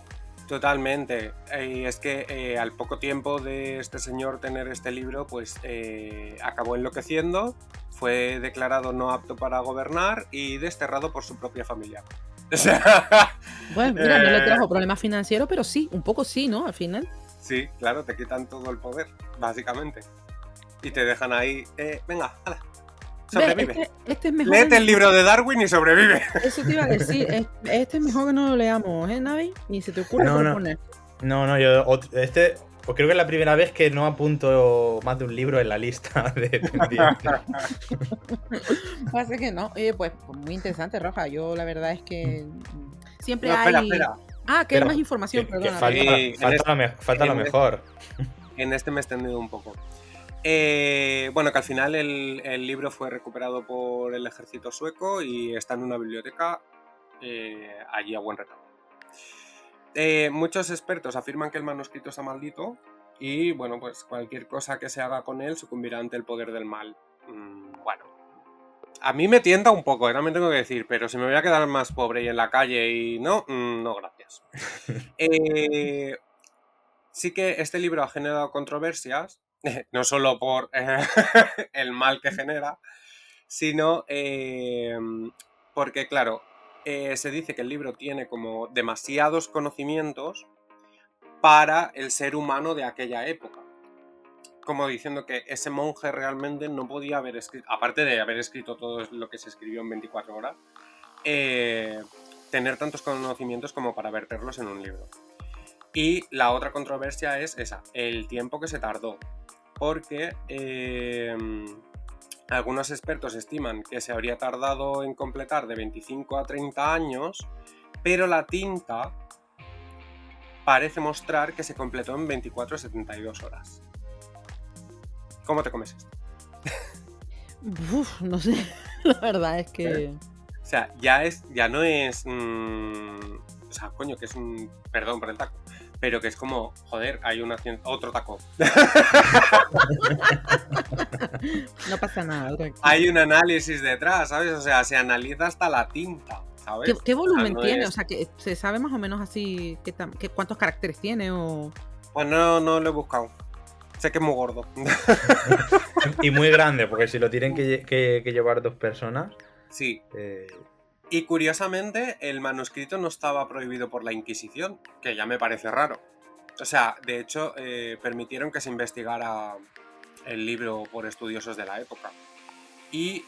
Totalmente. Y es que al poco tiempo de este señor tener este libro, pues acabó enloqueciendo, fue declarado no apto para gobernar y desterrado por su propia familia. O sea, bueno, mira, no le trajo problemas financieros, pero sí, un poco sí, ¿no? Al final. Sí, claro, te quitan todo el poder, básicamente. Y te dejan ahí, venga, hala, sobrevive. Este es mejor. Léete el libro de Darwin y sobrevive. Eso te iba a decir, este es mejor que no lo leamos, ¿eh, Navi? Ni se te ocurre proponer. No, yo creo que es la primera vez que no apunto más de un libro en la lista de pendientes. Pasa que no. Oye, pues muy interesante, Roja. Yo la verdad es que siempre Espera. Que hay más información, perdona. Falta lo mejor. En este me he extendido un poco. Bueno, que al final el libro fue recuperado por el ejército sueco y está en una biblioteca allí a buen recaudo. Muchos expertos afirman que el manuscrito está maldito y, bueno, pues cualquier cosa que se haga con él sucumbirá ante el poder del mal. Bueno, a mí me tienta un poco, también tengo que decir, pero si me voy a quedar más pobre y en la calle y no gracias. Sí que este libro ha generado controversias, no solo por el mal que genera, sino porque, claro, se dice que el libro tiene como demasiados conocimientos para el ser humano de aquella época. Como diciendo que ese monje realmente no podía haber escrito, aparte de haber escrito todo lo que se escribió en 24 horas, tener tantos conocimientos como para verterlos en un libro. Y la otra controversia es esa, el tiempo que se tardó. Porque algunos expertos estiman que se habría tardado en completar de 25 a 30 años, pero la tinta parece mostrar que se completó en 24 a 72 horas. ¿Cómo te comes esto? No sé, la verdad es que... O sea, ya no es... o sea, coño, que es un... Perdón por el taco. Pero que es como, joder, hay otro taco. No pasa nada. Hay un análisis detrás, ¿sabes? O sea, se analiza hasta la tinta, ¿sabes? ¿Qué volumen tiene? O sea, que se sabe más o menos así cuántos caracteres tiene o... Pues no lo he buscado. Sé que es muy gordo. Y muy grande, porque si lo tienen que llevar dos personas... Sí. Y curiosamente, el manuscrito no estaba prohibido por la Inquisición, que ya me parece raro. O sea, de hecho, permitieron que se investigara el libro por estudiosos de la época. Y...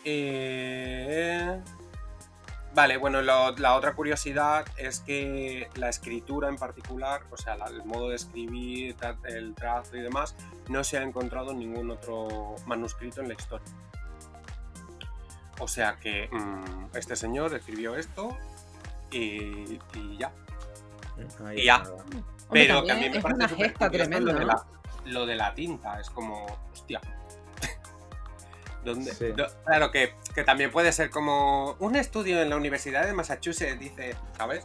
Vale, bueno, la otra curiosidad es que la escritura en particular, o sea, el modo de escribir, el trazo y demás, no se ha encontrado en ningún otro manuscrito en la historia. O sea que este señor escribió esto y ya. Ahí Y ya. Hombre, Pero que a mí me es parece una súper gesta curioso tremenda, ¿no? lo de la tinta. Es como, hostia. Sí. Claro, que también puede ser como un estudio en la Universidad de Massachusetts, dice, ¿sabes?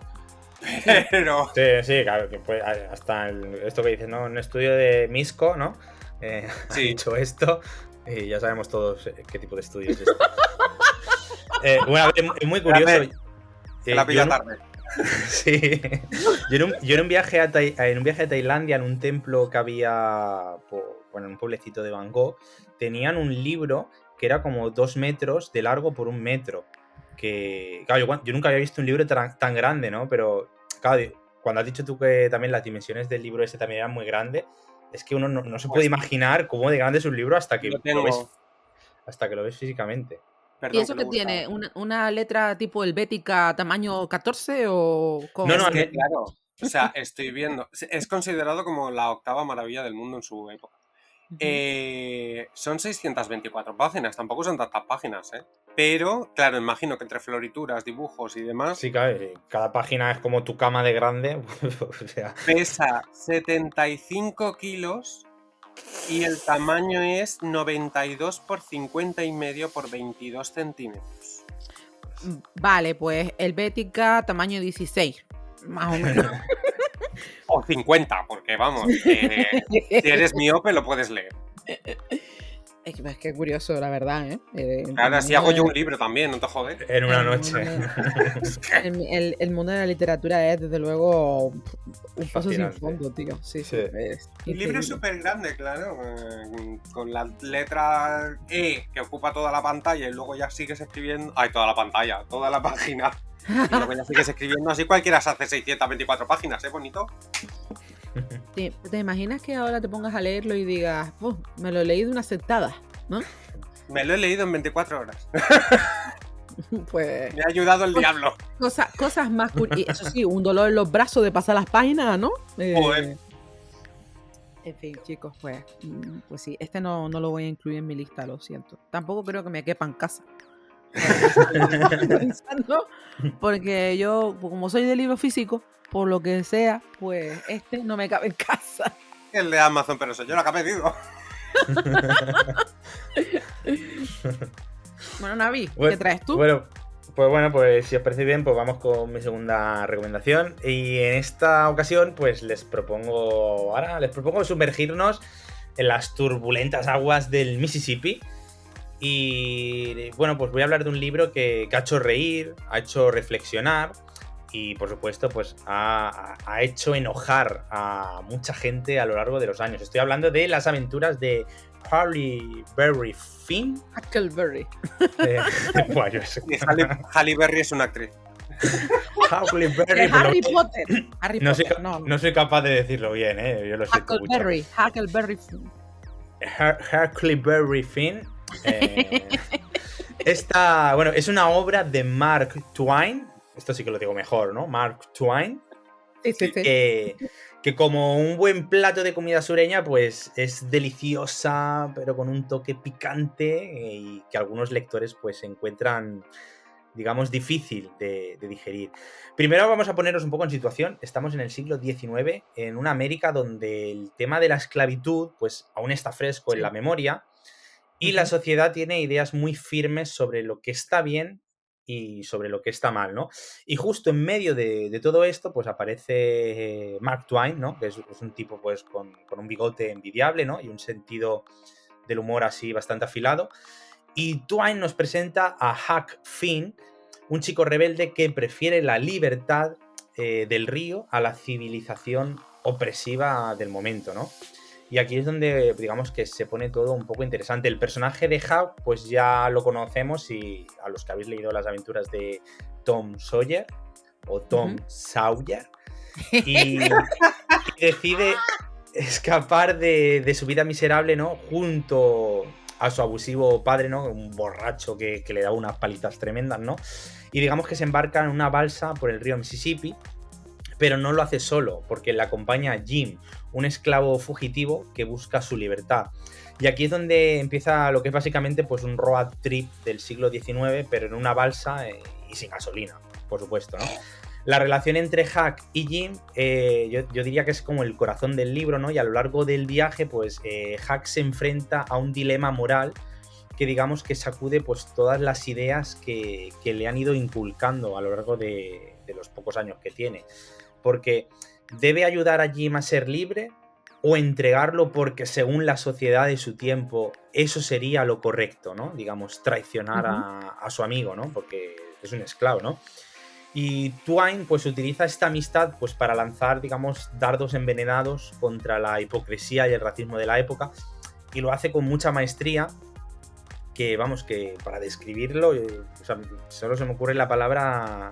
Pero... Sí, claro, que puede, hasta esto que dices, ¿no? Un estudio de Misco, ¿no? Ha dicho esto y ya sabemos todos qué tipo de estudio es este. Bueno, es muy curioso. Se la pilla tarde. Sí. Yo en un viaje a Tailandia, en un templo que había, en un pueblecito de Bangkok, tenían un libro que era como 2 metros de largo por 1 metro. Que, claro, yo nunca había visto un libro tan grande, ¿no? Pero, claro, cuando has dicho tú que también las dimensiones del libro ese también eran muy grandes, es que uno no se puede imaginar cómo de grande es un libro hasta que lo ves físicamente. Perdón, ¿y eso que tiene? ¿Una letra tipo helvética tamaño 14 o...? No, claro. O sea, estoy viendo. Es considerado como la 8ª maravilla del mundo en su época. Son 624 páginas, tampoco son tantas páginas, ¿eh? Pero, claro, imagino que entre florituras, dibujos y demás... Sí, claro, cada página es como tu cama de grande. O sea... Pesa 75 kilos y el tamaño es 92 por 50,5 por 22 centímetros. Vale, pues helvética tamaño 16, más o menos. O 50, porque vamos, si eres miope lo puedes leer. Es que curioso, la verdad, ¿eh? Claro, así hago yo un libro también, no te jodes. En una noche. El mundo de la literatura es, desde luego, un paso sin fondo, tío. Sí. Un libro súper grande, claro, con la letra E que ocupa toda la pantalla y luego ya sigues escribiendo... Ay, toda la pantalla, toda la página. Y luego ya sigues escribiendo, así cualquiera se hace 624 páginas, ¿eh? Bonito. Sí, ¿te imaginas que ahora te pongas a leerlo y digas, me lo he leído una sentada, ¿no? Me lo he leído en 24 horas. Pues... Me ha ayudado el diablo. Cosas más curiosas. Eso sí, un dolor en los brazos de pasar las páginas, ¿no? En fin, chicos, pues sí, este no lo voy a incluir en mi lista, lo siento. Tampoco creo que me quepa en casa. Porque yo, como soy de libro físico, por lo que sea, pues este no me cabe en casa. El de Amazon, pero soy yo la que ha pedido. Bueno, Navi, ¿qué traes tú? Pues si os parece bien, pues vamos con mi segunda recomendación. Y en esta ocasión, pues les propongo sumergirnos en las turbulentas aguas del Mississippi. Y bueno, pues voy a hablar de un libro que ha hecho reír, ha hecho reflexionar y por supuesto pues ha hecho enojar a mucha gente a lo largo de los años. Estoy hablando de las aventuras de Huckleberry Finn. Huckleberry. Bueno, Halle Berry es una actriz. Huckleberry. Harry Potter. No soy capaz de decirlo bien, yo lo siento mucho. Huckleberry Finn. Huckleberry Finn. Esta, bueno, es una obra de Mark Twain. Esto sí que lo digo mejor, ¿no? Mark Twain. Sí. Que como un buen plato de comida sureña, pues es deliciosa, pero con un toque picante y que algunos lectores pues encuentran, digamos, difícil de digerir. Primero vamos a ponernos un poco en situación. Estamos en el siglo XIX, en una América donde el tema de la esclavitud pues aún está fresco en la memoria y la sociedad tiene ideas muy firmes sobre lo que está bien y sobre lo que está mal, ¿no? Y justo en medio de todo esto, pues aparece Mark Twain, ¿no? Que es un tipo, pues, con un bigote envidiable, ¿no? Y un sentido del humor así bastante afilado. Y Twain nos presenta a Huck Finn, un chico rebelde que prefiere la libertad del río a la civilización opresiva del momento, ¿no? Y aquí es donde, digamos, que se pone todo un poco interesante. El personaje de Huck, pues ya lo conocemos y a los que habéis leído las aventuras de Tom Sawyer o Tom Sawyer y decide escapar de su vida miserable, ¿no? Junto a su abusivo padre, ¿no? Un borracho que le da unas palitas tremendas, ¿no? Y digamos que se embarca en una balsa por el río Mississippi, pero no lo hace solo, porque le acompaña Jim, un esclavo fugitivo que busca su libertad. Y aquí es donde empieza lo que es básicamente pues un road trip del siglo XIX, pero en una balsa y sin gasolina, por supuesto, ¿no? La relación entre Huck y Jim, yo diría que es como el corazón del libro, ¿no? Y a lo largo del viaje, pues Huck se enfrenta a un dilema moral que digamos que sacude pues todas las ideas que le han ido inculcando a lo largo de los pocos años que tiene. Porque debe ayudar a Jim a ser libre o entregarlo porque según la sociedad de su tiempo eso sería lo correcto, ¿no? Digamos, traicionar a su amigo, ¿no? Porque es un esclavo, ¿no? Y Twain pues utiliza esta amistad pues para lanzar, digamos, dardos envenenados contra la hipocresía y el racismo de la época, y lo hace con mucha maestría, que vamos, que para describirlo, o sea, solo se me ocurre la palabra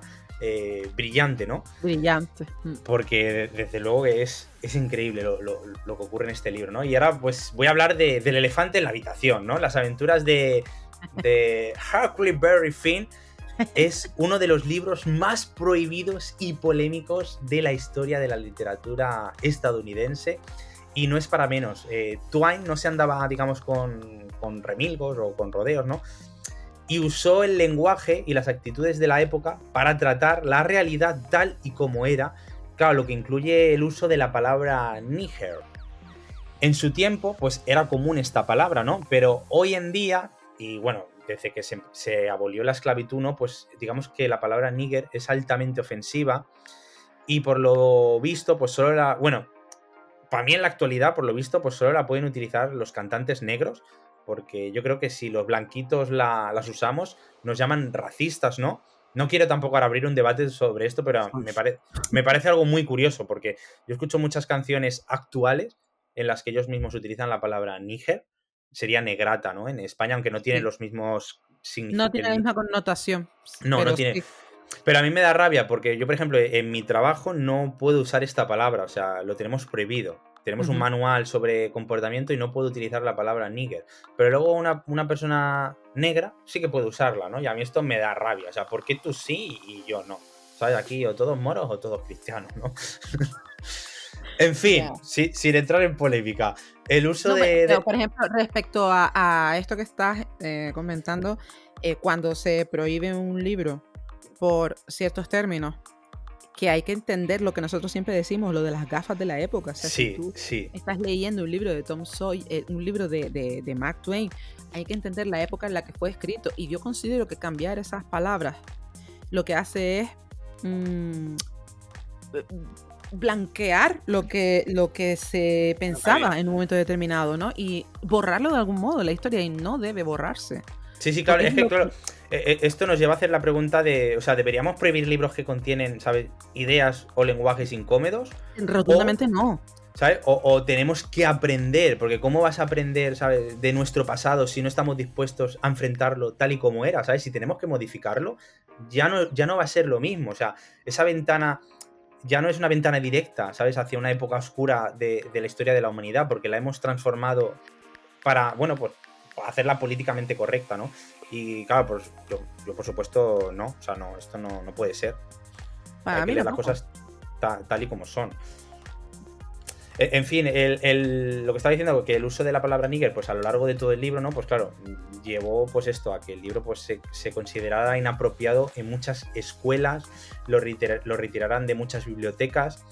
brillante, ¿no? Brillante. Porque desde luego que es increíble lo que ocurre en este libro, ¿no? Y ahora pues voy a hablar del elefante en la habitación, ¿no? Las aventuras de Huckleberry Finn es uno de los libros más prohibidos y polémicos de la historia de la literatura estadounidense. Y no es para menos. Twain no se andaba, digamos, con remilgos o con rodeos, ¿no? Y usó el lenguaje y las actitudes de la época para tratar la realidad tal y como era. Claro, lo que incluye el uso de la palabra nigger. En su tiempo, pues era común esta palabra, ¿no? Pero hoy en día, y bueno, desde que se abolió la esclavitud, ¿no? Pues digamos que la palabra nigger es altamente ofensiva. Y por lo visto, pues solo la... Bueno, para mí en la actualidad, por lo visto, pues solo la pueden utilizar los cantantes negros, porque yo creo que si los blanquitos las usamos, nos llaman racistas, ¿no? No quiero tampoco ahora abrir un debate sobre esto, pero me parece algo muy curioso, porque yo escucho muchas canciones actuales en las que ellos mismos utilizan la palabra níger, sería negrata, ¿no? En España, aunque no tiene los mismos significados. No tiene la misma connotación. No tiene... Sí. Pero a mí me da rabia porque yo, por ejemplo, en mi trabajo no puedo usar esta palabra, o sea, lo tenemos prohibido. Tenemos un manual sobre comportamiento y no puedo utilizar la palabra nigger. Pero luego una persona negra sí que puede usarla, ¿no? Y a mí esto me da rabia. O sea, ¿por qué tú sí y yo no? ¿Sabes? Aquí o todos moros o todos cristianos, ¿no? En fin, sin entrar en polémica. El uso pero, por ejemplo, respecto a esto que estás comentando, cuando se prohíbe un libro por ciertos términos, que hay que entender lo que nosotros siempre decimos, lo de las gafas de la época. O sea, si tú estás leyendo un libro de Tom Sawyer, un libro de Mark Twain, hay que entender la época en la que fue escrito. Y yo considero que cambiar esas palabras lo que hace es blanquear lo que se pensaba en un momento determinado, ¿no? Y borrarlo de algún modo, la historia, y no debe borrarse. Sí, claro, es que claro, esto nos lleva a hacer la pregunta de, o sea, ¿deberíamos prohibir libros que contienen, ¿sabes?, ideas o lenguajes incómodos? Rotundamente no. ¿Sabes? O tenemos que aprender, porque ¿cómo vas a aprender, ¿sabes?, de nuestro pasado si no estamos dispuestos a enfrentarlo tal y como era, ¿sabes? Si tenemos que modificarlo, ya no va a ser lo mismo, o sea, esa ventana ya no es una ventana directa, ¿sabes?, hacia una época oscura de la historia de la humanidad, porque la hemos transformado para, bueno, pues hacerla políticamente correcta, ¿no? Y claro, pues yo por supuesto no, o sea, no, esto no puede ser. Para mí las cosas tal y como son. En fin, lo que estaba diciendo, que el uso de la palabra nigger, pues a lo largo de todo el libro, ¿no? Pues claro, llevó pues esto a que el libro pues se considerara inapropiado en muchas escuelas, lo retiraran de muchas bibliotecas.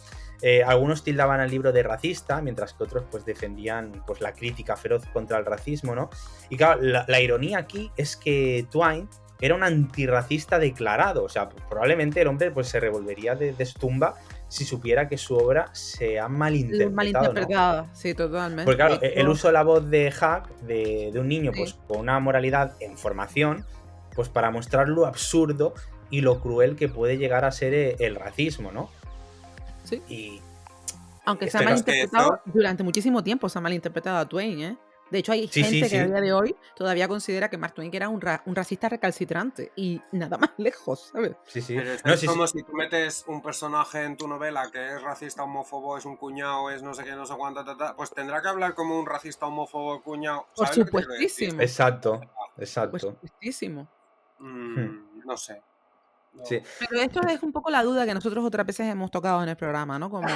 Algunos tildaban al libro de racista, mientras que otros pues defendían pues la crítica feroz contra el racismo, ¿no? Y claro, la ironía aquí es que Twain era un antirracista declarado, o sea, probablemente el hombre pues se revolvería de su tumba si supiera que su obra se ha malinterpretado, ¿no? Sí, totalmente. Porque claro, el uso de la voz de Huck, de un niño pues con una moralidad en formación, pues para mostrar lo absurdo y lo cruel que puede llegar a ser el racismo, ¿no? Sí. Y aunque se ha malinterpretado durante muchísimo tiempo, se ha malinterpretado a Twain, ¿eh? De hecho, hay gente que a día de hoy todavía considera que Mark Twain era un racista recalcitrante y nada más lejos, ¿sabes? Sí. Pero es como si tú metes un personaje en tu novela que es racista, homófobo, es un cuñado, es no sé qué, no sé cuánto, pues tendrá que hablar como un racista, homófobo, cuñado. Por supuestísimo. Exacto. Por supuestísimo. No sé. No. Sí. Pero esto es un poco la duda que nosotros otras veces hemos tocado en el programa, ¿no? Como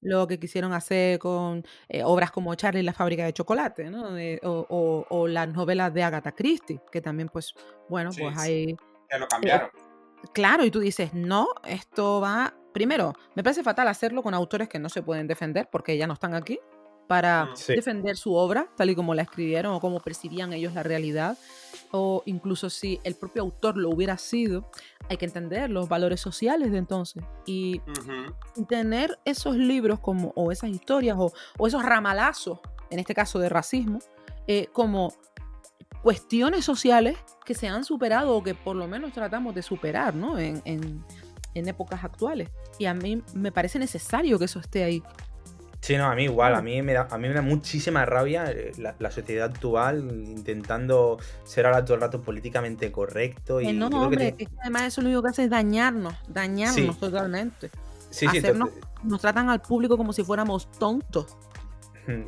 lo que quisieron hacer con obras como Charlie y la fábrica de chocolate, ¿no? O las novelas de Agatha Christie, que también, pues, bueno, pues hay... Que lo cambiaron. claro, y tú dices, no, esto va... Primero, me parece fatal hacerlo con autores que no se pueden defender porque ya no están aquí para defender su obra, tal y como la escribieron o como percibían ellos la realidad, o incluso si el propio autor lo hubiera sido, hay que entender los valores sociales de entonces y tener esos libros como, o esas historias o esos ramalazos, en este caso de racismo, como cuestiones sociales que se han superado o que por lo menos tratamos de superar, ¿no? en épocas actuales. Y a mí me parece necesario que eso esté ahí. Sí, no, a mí igual, a mí me da muchísima rabia la sociedad actual intentando ser ahora todo el rato políticamente correcto. Y no, hombre, es que además eso lo único que hace es dañarnos totalmente. Sí, nos tratan al público como si fuéramos tontos.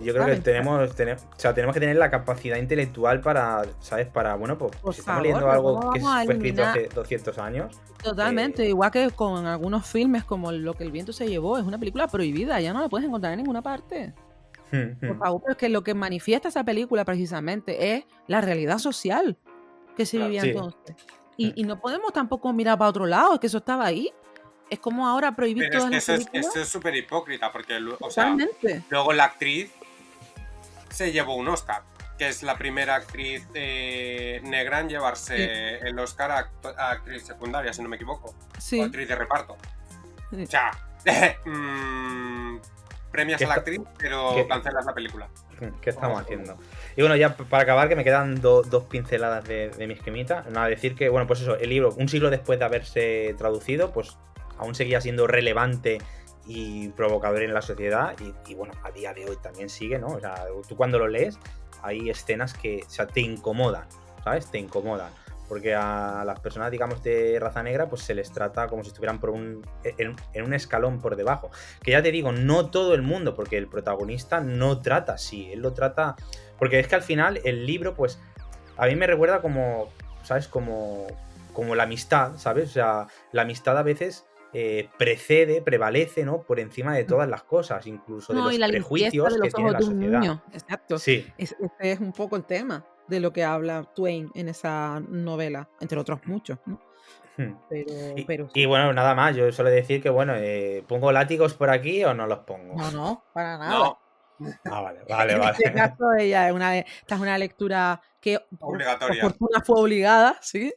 Yo creo que tenemos que tener la capacidad intelectual para, ¿sabes? Para, bueno, pues si estamos leyendo algo que fue escrito hace 200 años. Totalmente, igual que con algunos filmes como Lo que el viento se llevó, es una película prohibida, ya no la puedes encontrar en ninguna parte. Por favor, porque lo que manifiesta esa película precisamente es la realidad social que se vivía entonces. Y no podemos tampoco mirar para otro lado, es que eso estaba ahí. Es como ahora prohibir todas las películas. Pero eso es súper hipócrita, porque luego la actriz se llevó un Oscar, que es la primera actriz negra en llevarse el Oscar a actriz secundaria, si no me equivoco. O actriz de reparto. O sea, premias a la actriz, pero cancelas la película. ¿Qué estamos haciendo? Y bueno, ya para acabar, que me quedan dos pinceladas de mi esquemita. Nada, decir que, bueno, pues eso, el libro, un siglo después de haberse traducido, pues aún seguía siendo relevante y provocador en la sociedad y bueno, a día de hoy también sigue, ¿no? O sea, tú cuando lo lees hay escenas que, o sea, te incomodan, ¿sabes? Te incomodan. Porque a las personas, digamos, de raza negra, pues se les trata como si estuvieran en un escalón por debajo. Que ya te digo, no todo el mundo, porque el protagonista no trata así, él lo trata... Porque es que al final el libro, pues, a mí me recuerda como, ¿sabes? Como la amistad, ¿sabes? O sea, la amistad a veces... prevalece, ¿no? Por encima de todas las cosas, incluso de los prejuicios que tiene la sociedad. Niño. Exacto. Sí. Este es un poco el tema de lo que habla Twain en esa novela, entre otros muchos, ¿no? Pero y bueno, nada más, yo suelo decir que, bueno, ¿pongo látigos por aquí o no los pongo? No, para nada. No. Vale. En este caso, esta es una lectura que obligatoria. Por fortuna fue obligada, ¿sí?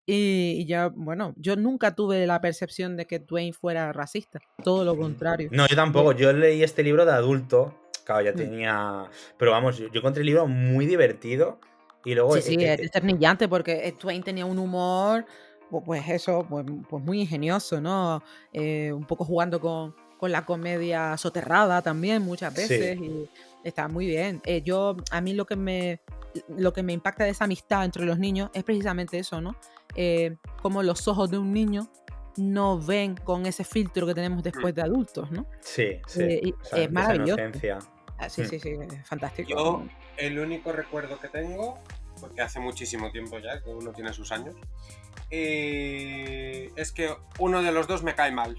Y ya, bueno, yo nunca tuve la percepción de que Twain fuera racista, todo lo contrario. No, yo tampoco, yo leí este libro de adulto, claro, ya tenía... Pero vamos, yo encontré el libro muy divertido y luego... Sí, es desternillante porque Twain tenía un humor, pues eso, pues muy ingenioso, ¿no? Un poco jugando con la comedia soterrada también muchas veces y está muy bien. A mí lo que me impacta de esa amistad entre los niños es precisamente eso, ¿no? Como los ojos de un niño no ven con ese filtro que tenemos después de adultos, ¿no? Sí. Es maravilloso. Sí, es fantástico. Yo el único recuerdo que tengo, porque hace muchísimo tiempo ya, que uno tiene sus años, es que uno de los dos me cae mal.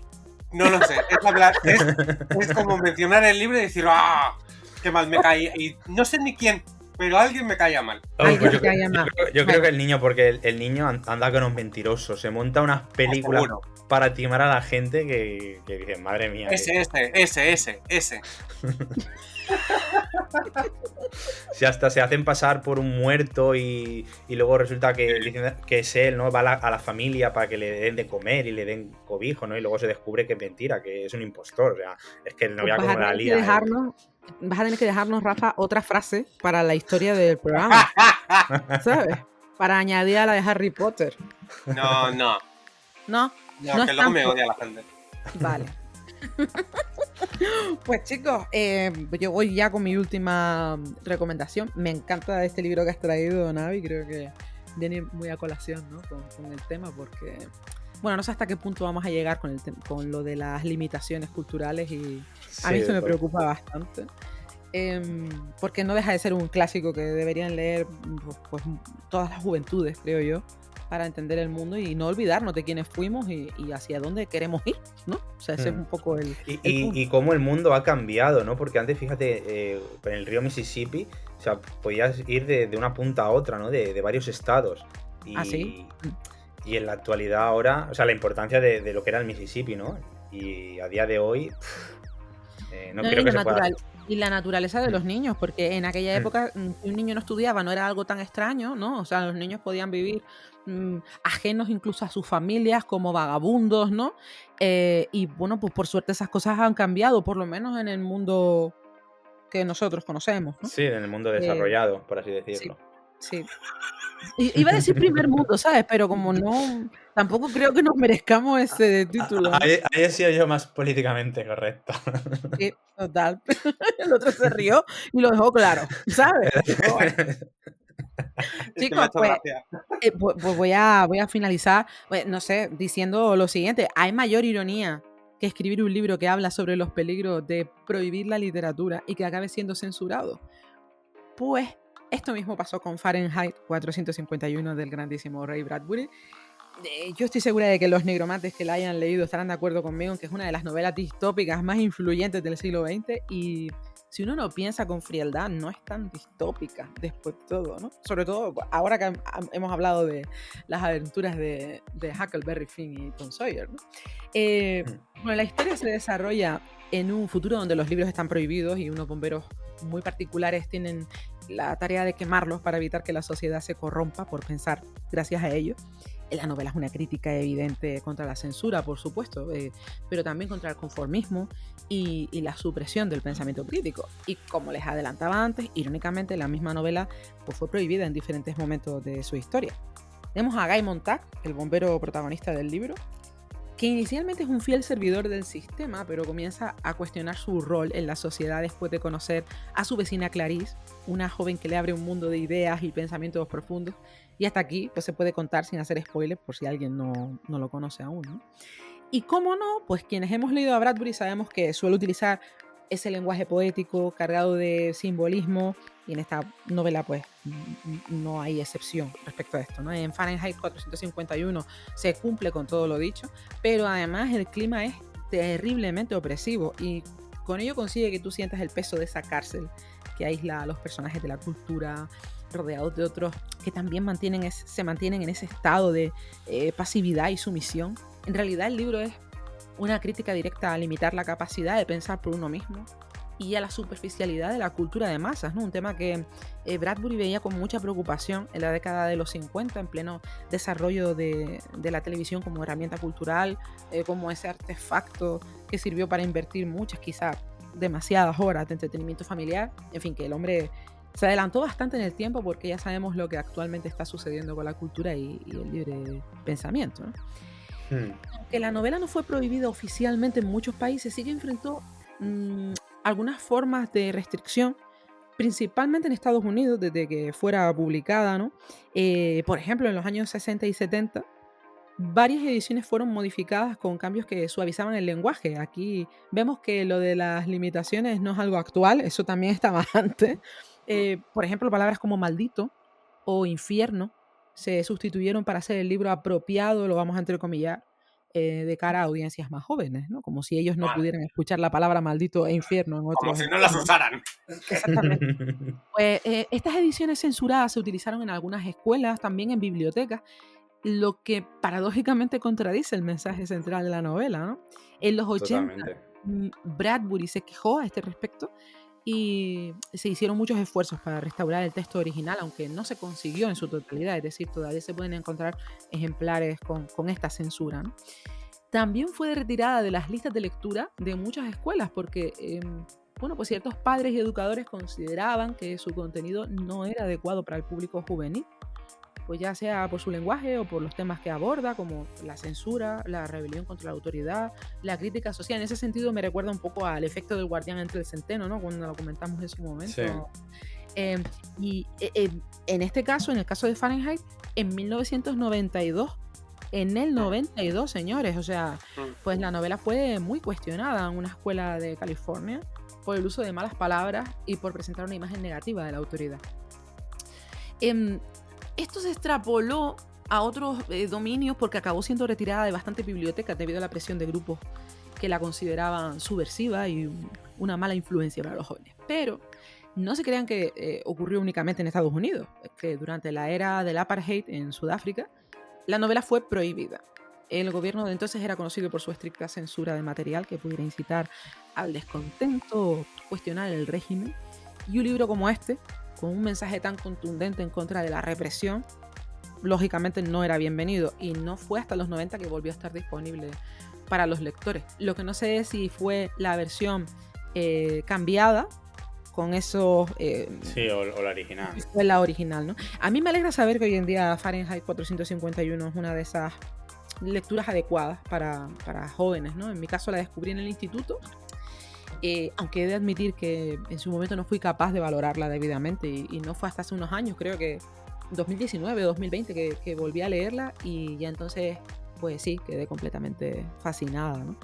No lo sé, es como mencionar el libro y decir ¡ah! ¡Qué mal me cae! Y no sé ni quién, pero alguien me caía mal. Yo creo que el niño, porque el niño anda con un mentiroso, se monta unas películas para timar a la gente que dicen, madre mía. Ese. Si hasta se hacen pasar por un muerto y luego resulta que dicen que es él, ¿no? Va a la familia para que le den de comer y le den cobijo, ¿no? Y luego se descubre que es mentira, que es un impostor. O sea, es que no voy a como la lía. Vas a tener que dejarnos, Rafa, otra frase para la historia del programa. ¿Sabes? Para añadir a la de Harry Potter. No. No, que luego me odia la gente. Vale. Pues chicos, yo voy ya con mi última recomendación. Me encanta este libro que has traído, Navi. Creo que viene muy a colación, ¿no? con el tema, porque bueno, no sé hasta qué punto vamos a llegar con lo de las limitaciones culturales y a mí eso me preocupa bastante. Porque no deja de ser un clásico que deberían leer pues todas las juventudes, creo yo, para entender el mundo y no olvidarnos de quiénes fuimos y hacia dónde queremos ir, ¿no? O sea, ese es un poco el y cómo el mundo ha cambiado, ¿no? Porque antes, fíjate, en el río Mississippi, o sea, podías ir de una punta a otra, ¿no? De varios estados. ¿Ah, sí? Y en la actualidad ahora, o sea, la importancia de lo que era el Mississippi, ¿no? Y a día de hoy, no creo que se pueda hacer. Y la naturaleza de los niños, porque en aquella época si un niño no estudiaba no era algo tan extraño, ¿no? O sea, los niños podían vivir ajenos incluso a sus familias como vagabundos, ¿no? Y bueno, pues por suerte esas cosas han cambiado, por lo menos en el mundo que nosotros conocemos, ¿no? Sí, en el mundo desarrollado, por así decirlo. Sí. Iba a decir primer mundo, ¿sabes? Pero como no, tampoco creo que nos merezcamos ese título. Ahí he sido yo más políticamente correcto. Sí, total. El otro se rió y lo dejó claro, ¿sabes? Chicos, pues voy a finalizar, no sé, diciendo lo siguiente. ¿Hay mayor ironía que escribir un libro que habla sobre los peligros de prohibir la literatura y que acabe siendo censurado? Pues esto mismo pasó con Fahrenheit 451 del grandísimo Ray Bradbury. Yo estoy segura de que los nigromantes que la hayan leído estarán de acuerdo conmigo en que es una de las novelas distópicas más influyentes del siglo XX y si uno lo piensa con frialdad no es tan distópica después de todo, ¿no? Sobre todo ahora que hemos hablado de las aventuras de Huckleberry Finn y Tom Sawyer, ¿no? Bueno, la historia se desarrolla en un futuro donde los libros están prohibidos y unos bomberos muy particulares tienen la tarea de quemarlos para evitar que la sociedad se corrompa por pensar gracias a ellos. La novela es una crítica evidente contra la censura, por supuesto, pero también contra el conformismo y la supresión del pensamiento crítico. Y como les adelantaba antes, irónicamente la misma novela pues, fue prohibida en diferentes momentos de su historia. Tenemos a Guy Montag, el bombero protagonista del libro, que inicialmente es un fiel servidor del sistema, pero comienza a cuestionar su rol en la sociedad después de conocer a su vecina Clarice, una joven que le abre un mundo de ideas y pensamientos profundos. Y hasta aquí pues, se puede contar sin hacer spoilers por si alguien no lo conoce aún, ¿no? Y cómo no, pues quienes hemos leído a Bradbury sabemos que suele utilizar ese lenguaje poético cargado de simbolismo y en esta novela pues no hay excepción respecto a esto, ¿no? En Fahrenheit 451 se cumple con todo lo dicho, pero además el clima es terriblemente opresivo y con ello consigue que tú sientas el peso de esa cárcel que aísla a los personajes de la cultura rodeados de otros que también se mantienen en ese estado de pasividad y sumisión. En realidad el libro es una crítica directa a limitar la capacidad de pensar por uno mismo y a la superficialidad de la cultura de masas, ¿no? Un tema que Bradbury veía con mucha preocupación en la década de los 50, en pleno desarrollo de la televisión como herramienta cultural, como ese artefacto que sirvió para invertir muchas, quizás demasiadas horas de entretenimiento familiar. En fin, que el hombre se adelantó bastante en el tiempo porque ya sabemos lo que actualmente está sucediendo con la cultura y el libre pensamiento, ¿no? Aunque la novela no fue prohibida oficialmente en muchos países, sí que enfrentó algunas formas de restricción, principalmente en Estados Unidos, desde que fuera publicada, ¿no? Por ejemplo, en los años 60 y 70, varias ediciones fueron modificadas con cambios que suavizaban el lenguaje. Aquí vemos que lo de las limitaciones no es algo actual, eso también estaba antes. Por ejemplo, palabras como maldito o infierno se sustituyeron para hacer el libro apropiado, lo vamos a entrecomillar, de cara a audiencias más jóvenes, ¿no? Como si ellos no pudieran escuchar la palabra maldito e infierno en otros. Como si no las usaran. Exactamente. Pues, estas ediciones censuradas se utilizaron en algunas escuelas, también en bibliotecas, lo que paradójicamente contradice el mensaje central de la novela, ¿no? En los 80, Bradbury se quejó a este respecto y se hicieron muchos esfuerzos para restaurar el texto original, aunque no se consiguió en su totalidad, es decir, todavía se pueden encontrar ejemplares con esta censura, ¿no? También fue retirada de las listas de lectura de muchas escuelas porque, bueno, pues ciertos padres y educadores consideraban que su contenido no era adecuado para el público juvenil, pues ya sea por su lenguaje o por los temas que aborda, como la censura, la rebelión contra la autoridad, la crítica social. En ese sentido me recuerda un poco al efecto del guardián entre el centeno, ¿no? Cuando lo comentamos en su momento. Sí. Y en este caso, en el caso de Fahrenheit, en 1992, en el 92, señores, o sea, pues la novela fue muy cuestionada en una escuela de California por el uso de malas palabras y por presentar una imagen negativa de la autoridad. Esto se extrapoló a otros dominios porque acabó siendo retirada de bastantes bibliotecas debido a la presión de grupos que la consideraban subversiva y una mala influencia para los jóvenes. Pero no se crean que ocurrió únicamente en Estados Unidos, que durante la era del apartheid en Sudáfrica, la novela fue prohibida. El gobierno de entonces era conocido por su estricta censura de material que pudiera incitar al descontento o cuestionar el régimen. Y un libro como este, con un mensaje tan contundente en contra de la represión, lógicamente no era bienvenido. Y no fue hasta los 90 que volvió a estar disponible para los lectores. Lo que no sé es si fue la versión cambiada con esos... sí, o la original. Fue la original, ¿no? A mí me alegra saber que hoy en día Fahrenheit 451 es una de esas lecturas adecuadas para jóvenes, ¿no? En mi caso la descubrí en el instituto, aunque he de admitir que en su momento no fui capaz de valorarla debidamente y no fue hasta hace unos años, creo que 2019, 2020 que volví a leerla y ya entonces, pues sí, quedé completamente fascinada, ¿no?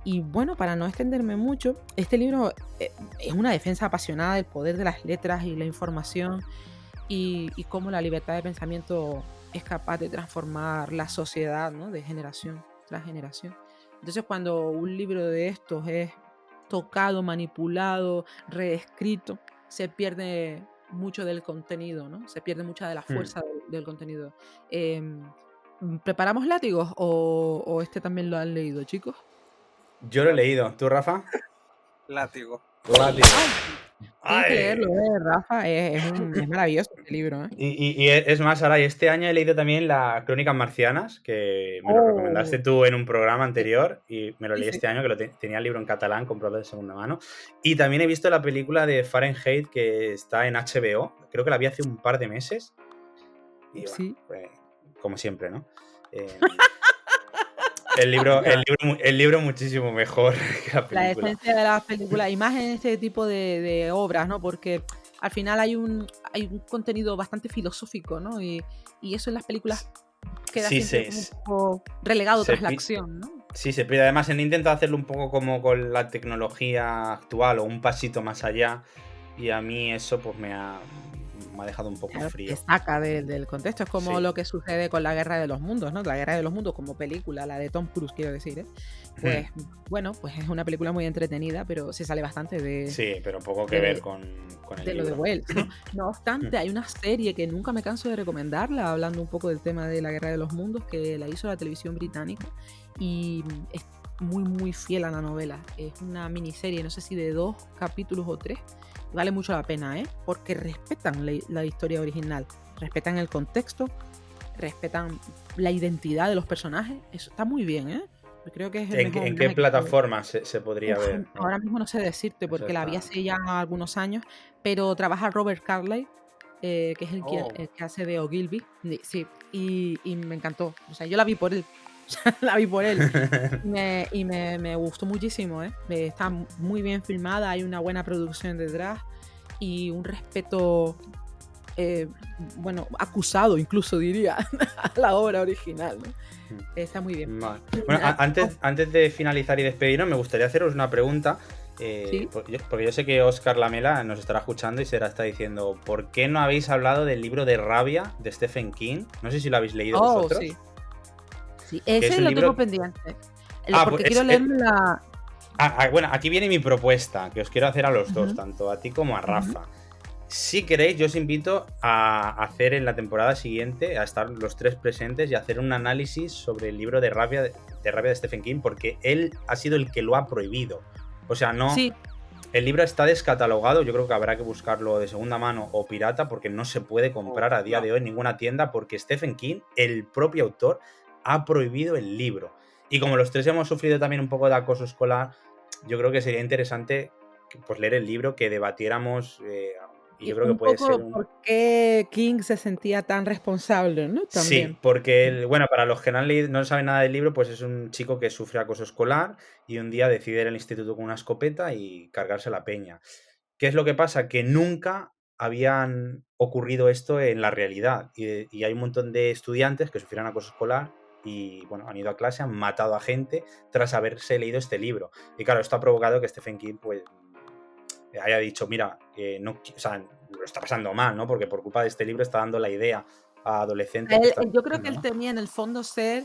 Y bueno, para no extenderme mucho, este libro es una defensa apasionada del poder de las letras y la información y cómo la libertad de pensamiento es capaz de transformar la sociedad, ¿no? De generación tras generación. Entonces, cuando un libro de estos es tocado, manipulado, reescrito, se pierde mucho del contenido, ¿no? Se pierde mucha de la fuerza del contenido. ¿Preparamos látigos o este también lo han leído, chicos? Yo lo he leído. ¿Tú, Rafa? Látigo. Tienes que leerlo, Rafa. Es maravilloso este libro, ¿eh? Y es más, ahora este año he leído también las Crónicas Marcianas, que me lo recomendaste tú en un programa anterior y me lo leí este año, que tenía el libro en catalán, comprado de segunda mano. Y también he visto la película de Fahrenheit que está en HBO. Creo que la vi hace un par de meses. Y bueno, pues, como siempre, ¿no? El libro muchísimo mejor que la película. La esencia de las películas, y más en este tipo de obras, ¿no? Porque al final hay un contenido bastante filosófico, ¿no? Y eso en las películas queda siempre un poco relegado tras la acción, ¿no? Sí, se pierde. Además, él intenta hacerlo un poco como con la tecnología actual o un pasito más allá. Y a mí eso pues me ha dejado un poco frío. Te saca del contexto. Es como lo que sucede con La Guerra de los Mundos, ¿no? La Guerra de los Mundos como película, la de Tom Cruise, quiero decir, ¿eh? Pues, bueno, pues es una película muy entretenida, pero se sale bastante de... Sí, pero poco que ver con el de libro. Lo de Wells, ¿no? No obstante, hay una serie que nunca me canso de recomendarla, hablando un poco del tema de La Guerra de los Mundos, que la hizo la televisión británica y es muy, muy fiel a la novela. Es una miniserie, no sé si de 2 capítulos o 3. Vale mucho la pena, ¿eh? Porque respetan la historia original, respetan el contexto, respetan la identidad de los personajes. Eso está muy bien, ¿eh? Yo creo que es ¿En qué plataforma se podría ver? Ahora mismo no sé decirte, porque la vi hace ya algunos años, pero trabaja Robert Carlyle, que es el que hace de Ogilvy. Sí, y me encantó. O sea, yo la vi por él. Y me gustó muchísimo, ¿eh? Está muy bien filmada, hay una buena producción detrás y un respeto, bueno, acusado incluso diría, a la obra original, ¿no? Está muy bien. Vale. Bueno, antes de finalizar y despedirnos, me gustaría haceros una pregunta. ¿Sí? Porque yo sé que Óscar Lamela nos estará escuchando y se está diciendo: ¿por qué no habéis hablado del libro de Rabia de Stephen King? No sé si lo habéis leído vosotros. Sí, ese lo tengo pendiente. Porque quiero leerme la... Bueno, aquí viene mi propuesta, que os quiero hacer a los dos, tanto a ti como a Rafa. Si queréis, yo os invito a hacer en la temporada siguiente, a estar los tres presentes y hacer un análisis sobre el libro de Rabia de Stephen King, porque él ha sido el que lo ha prohibido. O sea, no... Sí. El libro está descatalogado, yo creo que habrá que buscarlo de segunda mano o pirata, porque no se puede comprar a día de hoy en ninguna tienda, porque Stephen King, el propio autor, ha prohibido el libro. Y como los tres hemos sufrido también un poco de acoso escolar, yo creo que sería interesante pues leer el libro, que debatiéramos, y yo creo que puede ser ¿Por qué King se sentía tan responsable, ¿no? También. Sí, porque bueno, para los que no saben nada del libro, pues es un chico que sufre acoso escolar y un día decide ir al instituto con una escopeta y cargarse la peña. ¿Qué es lo que pasa? Que nunca habían ocurrido esto en la realidad y hay un montón de estudiantes que sufrieron acoso escolar y bueno, han ido a clase, han matado a gente tras haberse leído este libro. Y claro, esto ha provocado que Stephen King pues haya dicho, mira, no, o sea, lo está pasando mal, ¿no? Porque por culpa de este libro está dando la idea a adolescentes. Yo creo que él temía en el fondo ser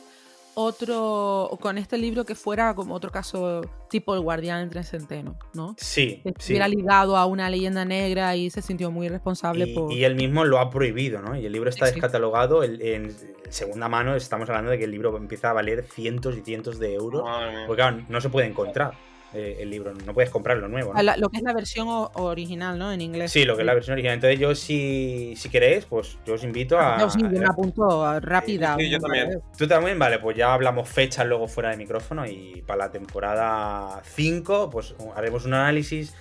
con este libro que fuera como otro caso tipo El Guardián entre Centeno, ¿no? Sí, que estuviera ligado a una leyenda negra y se sintió muy responsable y él mismo lo ha prohibido, ¿no? Y el libro está descatalogado en segunda mano. Estamos hablando de que el libro empieza a valer cientos y cientos de euros, porque claro, no se puede encontrar el libro, no puedes comprarlo nuevo, ¿no? Lo que es la versión original, ¿no? En inglés. Sí, lo que es la versión original. Entonces yo, si queréis, pues yo os invito a... Yo me apunto rápida. Sí, yo también. ¿Tú también? Vale, pues ya hablamos fechas luego fuera de micrófono, y para la temporada 5 pues haremos un análisis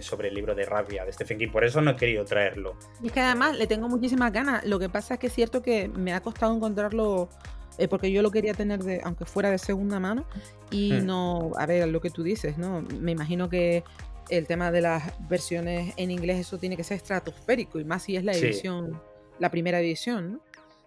sobre el libro de Rabia de Stephen King. Por eso no he querido traerlo. Y es que además le tengo muchísimas ganas. Lo que pasa es que es cierto que me ha costado encontrarlo, porque yo lo quería tener aunque fuera de segunda mano, y no, a ver, lo que tú dices, ¿no? Me imagino que el tema de las versiones en inglés, eso tiene que ser estratosférico, y más si es la edición, la primera edición, ¿no?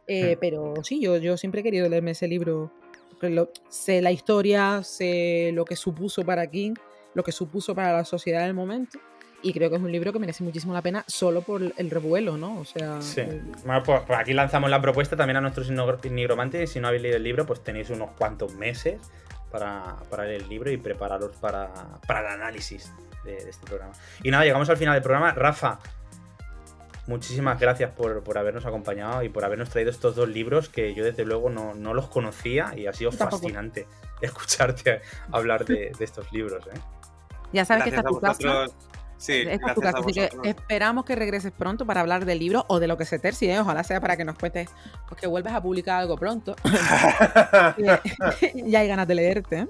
Pero sí, yo siempre he querido leerme ese libro, porque sé la historia, sé lo que supuso para King, lo que supuso para la sociedad del momento, y creo que es un libro que merece muchísimo la pena solo por el revuelo, ¿no? O sea... Sí. Bueno, pues aquí lanzamos la propuesta también a nuestros nigromantes. Si no habéis leído el libro, pues tenéis unos cuantos meses para leer el libro y prepararos para el análisis de este programa. Y nada, llegamos al final del programa. Rafa, muchísimas gracias por habernos acompañado y por habernos traído estos dos libros que yo desde luego no los conocía, y ha sido fascinante escucharte hablar de estos libros, ¿eh? Ya sabes que está tu casa. Sí, esta tu casa, así que esperamos que regreses pronto para hablar del libro o de lo que se tercie, ¿eh? Ojalá sea para que nos cuentes, pues que vuelves a publicar algo pronto. Ya hay ganas de leerte,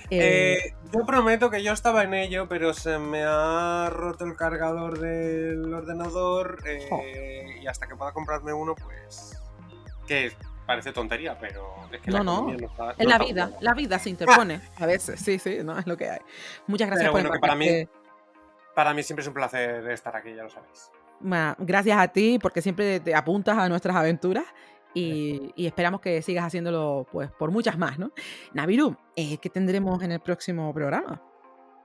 yo prometo que yo estaba en ello, pero se me ha roto el cargador del ordenador, y hasta que pueda comprarme uno, pues... que parece tontería, pero es que no es la vida, la vida se interpone a veces, sí, no es lo que hay. Muchas gracias por para mí siempre es un placer estar aquí, ya lo sabéis. Gracias a ti, porque siempre te apuntas a nuestras aventuras, y esperamos que sigas haciéndolo pues por muchas más, ¿no? Naviru, ¿qué tendremos en el próximo programa?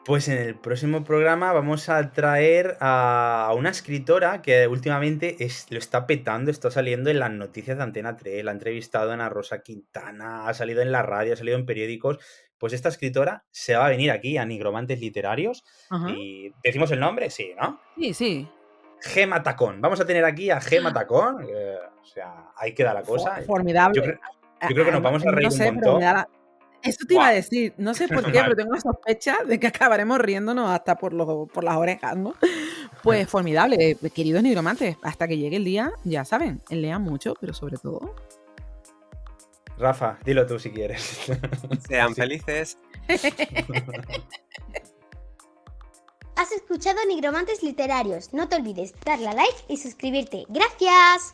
Pues en el próximo programa vamos a traer a una escritora que últimamente lo está petando, está saliendo en las noticias de Antena 3, la ha entrevistado a Ana Rosa Quintana, ha salido en la radio, ha salido en periódicos. Pues esta escritora se va a venir aquí a Nigromantes Literarios. Y ¿decimos el nombre? Sí, ¿no? Sí. Gema Tacón. Vamos a tener aquí a Gema Tacón. O sea, ahí queda la cosa. Formidable. Yo creo que nos vamos a reír un montón. Eso te iba a decir, no sé por qué, pero tengo la sospecha de que acabaremos riéndonos hasta por las orejas, ¿no? Pues formidable, queridos nigromantes, hasta que llegue el día, ya saben, lean mucho, pero sobre todo... Rafa, dilo tú si quieres. Sean felices. Has escuchado Nigromantes Literarios. No te olvides darle a like y suscribirte. ¡Gracias!